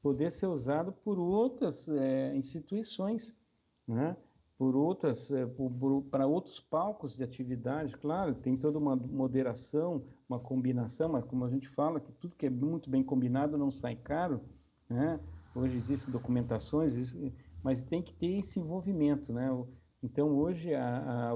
poder ser usado por outras instituições, né? Para outros palcos de atividade. Claro, tem toda uma moderação, uma combinação, mas como a gente fala, que tudo que é muito bem combinado não sai caro, né? Hoje existem documentações, mas tem que ter esse envolvimento, né? Então, hoje,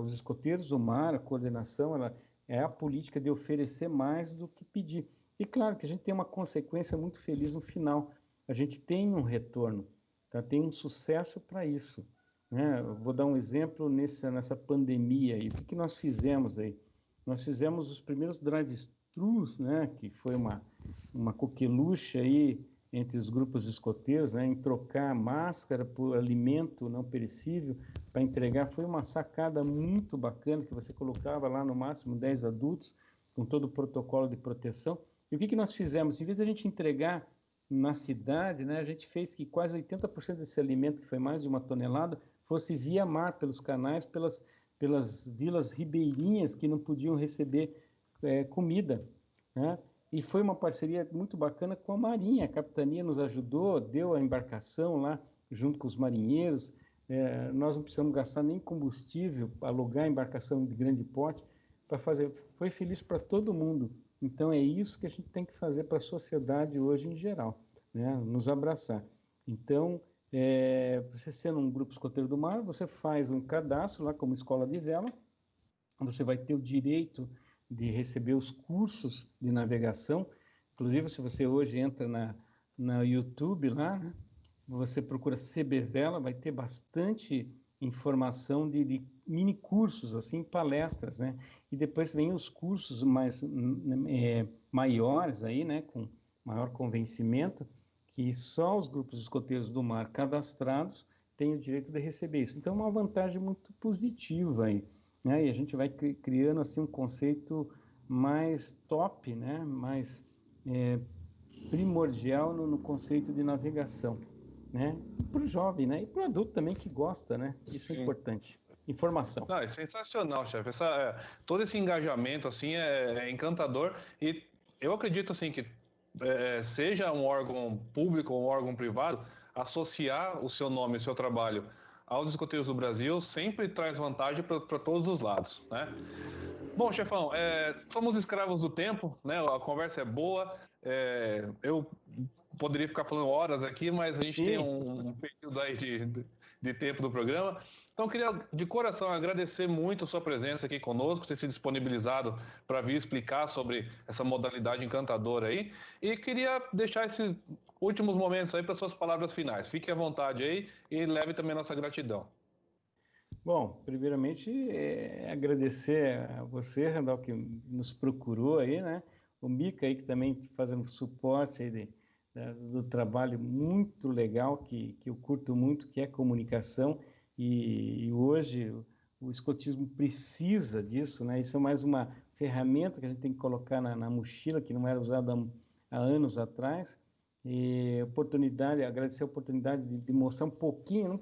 os escoteiros do mar, a coordenação, ela é a política de oferecer mais do que pedir. E claro que a gente tem uma consequência muito feliz no final. A gente tem um retorno, tá? Tem um sucesso para isso, né? Eu vou dar um exemplo nessa pandemia aí. O que nós fizemos aí? Nós fizemos os primeiros drive-thrus, né? Que foi uma coqueluche aí entre os grupos escoteiros, né? Em trocar máscara por alimento não perecível para entregar. Foi uma sacada muito bacana, que você colocava lá no máximo 10 adultos, com todo o protocolo de proteção. E o que nós fizemos? Em vez de a gente entregar na cidade, né, a gente fez que quase 80% desse alimento, que foi mais de 1 tonelada, fosse via mar, pelos canais, pelas vilas ribeirinhas que não podiam receber comida, né? E foi uma parceria muito bacana com a Marinha. A capitania nos ajudou, deu a embarcação lá, junto com os marinheiros. Nós não precisamos gastar nem combustível, alugar embarcação de grande porte para fazer. Foi feliz para todo mundo. Então, é isso que a gente tem que fazer para a sociedade hoje em geral, né? Nos abraçar. Então, você sendo um grupo escoteiro do mar, você faz um cadastro lá como escola de vela, você vai ter o direito de receber os cursos de navegação. Inclusive, se você hoje entra na YouTube lá, né, você procura CB Vela, vai ter bastante informação de mini cursos, assim, palestras, né? E depois vem os cursos maiores aí, né, com maior convencimento, que só os grupos escoteiros do mar cadastrados têm o direito de receber isso. Então, é uma vantagem muito positiva aí, né? E a gente vai criando assim um conceito mais top, né? Mais primordial no conceito de navegação, né? Para o jovem, né? E para o adulto também que gosta, né? Isso é importante. Informação. Não, é sensacional, chefe. Todo esse engajamento assim é encantador, e eu acredito assim que seja um órgão público ou um órgão privado, associar o seu nome e o seu trabalho aos escoteiros do Brasil sempre traz vantagem para todos os lados, né? Bom, chefão, somos escravos do tempo, né? A conversa é boa, eu poderia ficar falando horas aqui, mas a gente tem um período aí de tempo do programa. Então, eu queria, de coração, agradecer muito a sua presença aqui conosco, ter se disponibilizado para vir explicar sobre essa modalidade encantadora aí. E queria deixar esses últimos momentos aí para suas palavras finais. Fique à vontade aí e leve também a nossa gratidão. Bom, primeiramente, agradecer a você, Randall, que nos procurou aí, né? O Mica aí, que também fazendo suporte aí do trabalho muito legal, que eu curto muito, que é comunicação. E hoje o escotismo precisa disso, né? Isso é mais uma ferramenta que a gente tem que colocar na mochila, que não era usada há anos atrás. E agradecer a oportunidade de mostrar um pouquinho,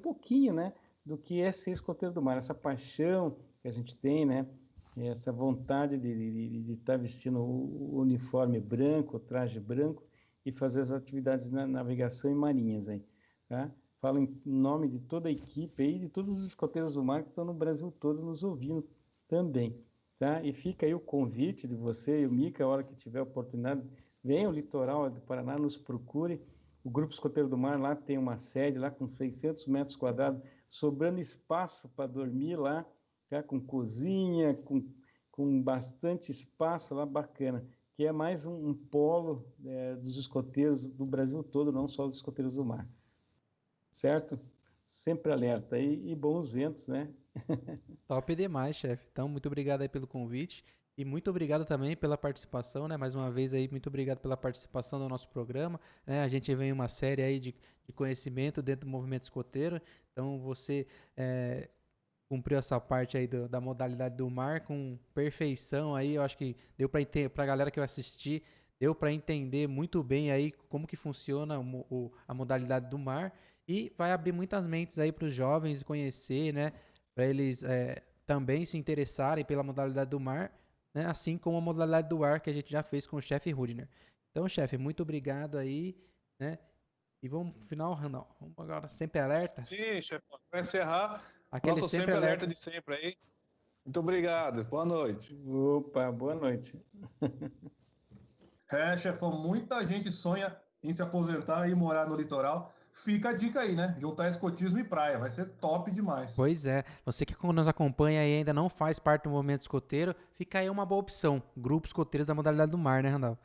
né, do que é ser escoteiro do mar, essa paixão que a gente tem, né? Essa vontade de estar vestindo o uniforme branco, o traje branco, e fazer as atividades na navegação e marinhas aí, tá? Falo em nome de toda a equipe aí, de todos os escoteiros do mar que estão no Brasil todo nos ouvindo também, tá? E fica aí o convite de você e o Mica, a hora que tiver a oportunidade, venha ao litoral do Paraná, nos procure. O Grupo Escoteiro do Mar lá tem uma sede lá com 600 metros quadrados, sobrando espaço para dormir lá, tá? Com cozinha, com bastante espaço lá, bacana, que é mais um polo dos escoteiros do Brasil todo, não só dos escoteiros do mar. Certo? Sempre alerta e bons ventos, né? Top demais, chefe. Então, muito obrigado aí pelo convite e muito obrigado também pela participação, né? Mais uma vez aí, muito obrigado pela participação do nosso programa, né? A gente vem uma série aí de conhecimento dentro do movimento escoteiro, então você cumpriu essa parte aí da modalidade do mar com perfeição aí, eu acho que deu para a galera que vai assistir, deu para entender muito bem aí como que funciona a modalidade do mar. E vai abrir muitas mentes aí para os jovens conhecer, né? Para eles também se interessarem pela modalidade do mar, né? Assim como a modalidade do ar que a gente já fez com o chefe Rudner. Então, chefe, muito obrigado aí, né? E vamos pro final, Randall. Vamos agora, sempre alerta. Sim, chefe. Para encerrar, Aquele nosso sempre alerta de sempre aí. Muito obrigado. Boa noite. Opa, boa noite. Chefão, muita gente sonha em se aposentar e morar no litoral. Fica a dica aí, né? Juntar escotismo e praia. Vai ser top demais. Pois é. Você que nos acompanha e ainda não faz parte do movimento escoteiro, fica aí uma boa opção. Grupo escoteiro da modalidade do mar, né, Randall?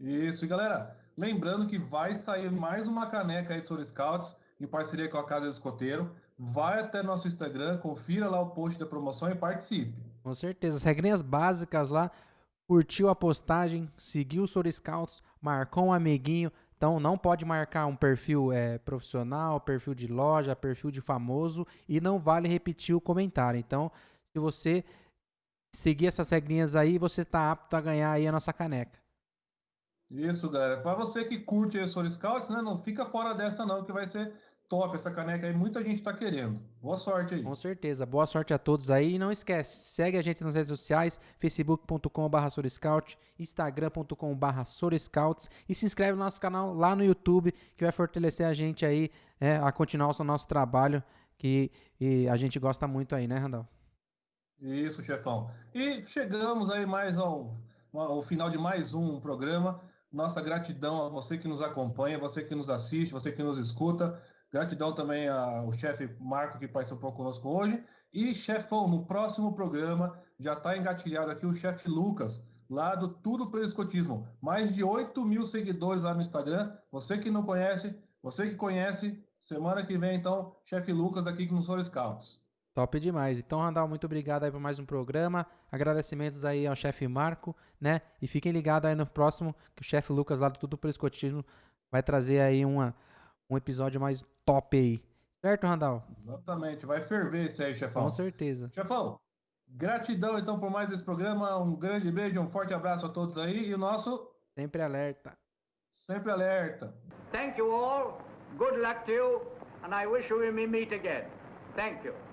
Isso, e galera, lembrando que vai sair mais uma caneca aí de Soul Scouts, em parceria com a Casa do Escoteiro. Vai até nosso Instagram, confira lá o post da promoção e participe. Com certeza. As regrinhas básicas lá. Curtiu a postagem, seguiu o Soul Scouts, marcou um amiguinho. Então não pode marcar um perfil profissional, perfil de loja, perfil de famoso e não vale repetir o comentário. Então, se você seguir essas regrinhas aí, você está apto a ganhar aí a nossa caneca. Isso, galera. Para você que curte o Soul Scouts, né, não fica fora dessa não, que vai ser top essa caneca aí. Muita gente está querendo. Boa sorte aí. Com certeza. Boa sorte a todos aí. E não esquece, segue a gente nas redes sociais, facebook.com/SoulScout, instagram.com/SoulScouts e se inscreve no nosso canal lá no YouTube, que vai fortalecer a gente aí a continuar o nosso trabalho, que a gente gosta muito aí, né, Randall? Isso, chefão. E chegamos aí mais ao final de mais um programa. Nossa gratidão a você que nos acompanha, você que nos assiste, você que nos escuta. Gratidão também ao chefe Marco que participou conosco hoje. E, chefão, no próximo programa já está engatilhado aqui o chefe Lucas, lá do Tudo pelo Escotismo. Mais de 8.000 seguidores lá no Instagram. Você que não conhece, você que conhece, semana que vem, então, chefe Lucas aqui no Soul Scouts. Top demais. Então, Randall, muito obrigado aí por mais um programa. Agradecimentos aí ao chefe Marco, né? E fiquem ligados aí no próximo, que o chefe Lucas lá do Tudo pelo Escotismo vai trazer aí um episódio mais top aí. Certo, Randall? Exatamente. Vai ferver esse aí, chefão. Com certeza. Chefão, gratidão então por mais esse programa. Um grande beijo, um forte abraço a todos aí. E o nosso... Sempre alerta. Sempre alerta. Thank you all. Good luck to you. And I wish we may meet again. Thank you.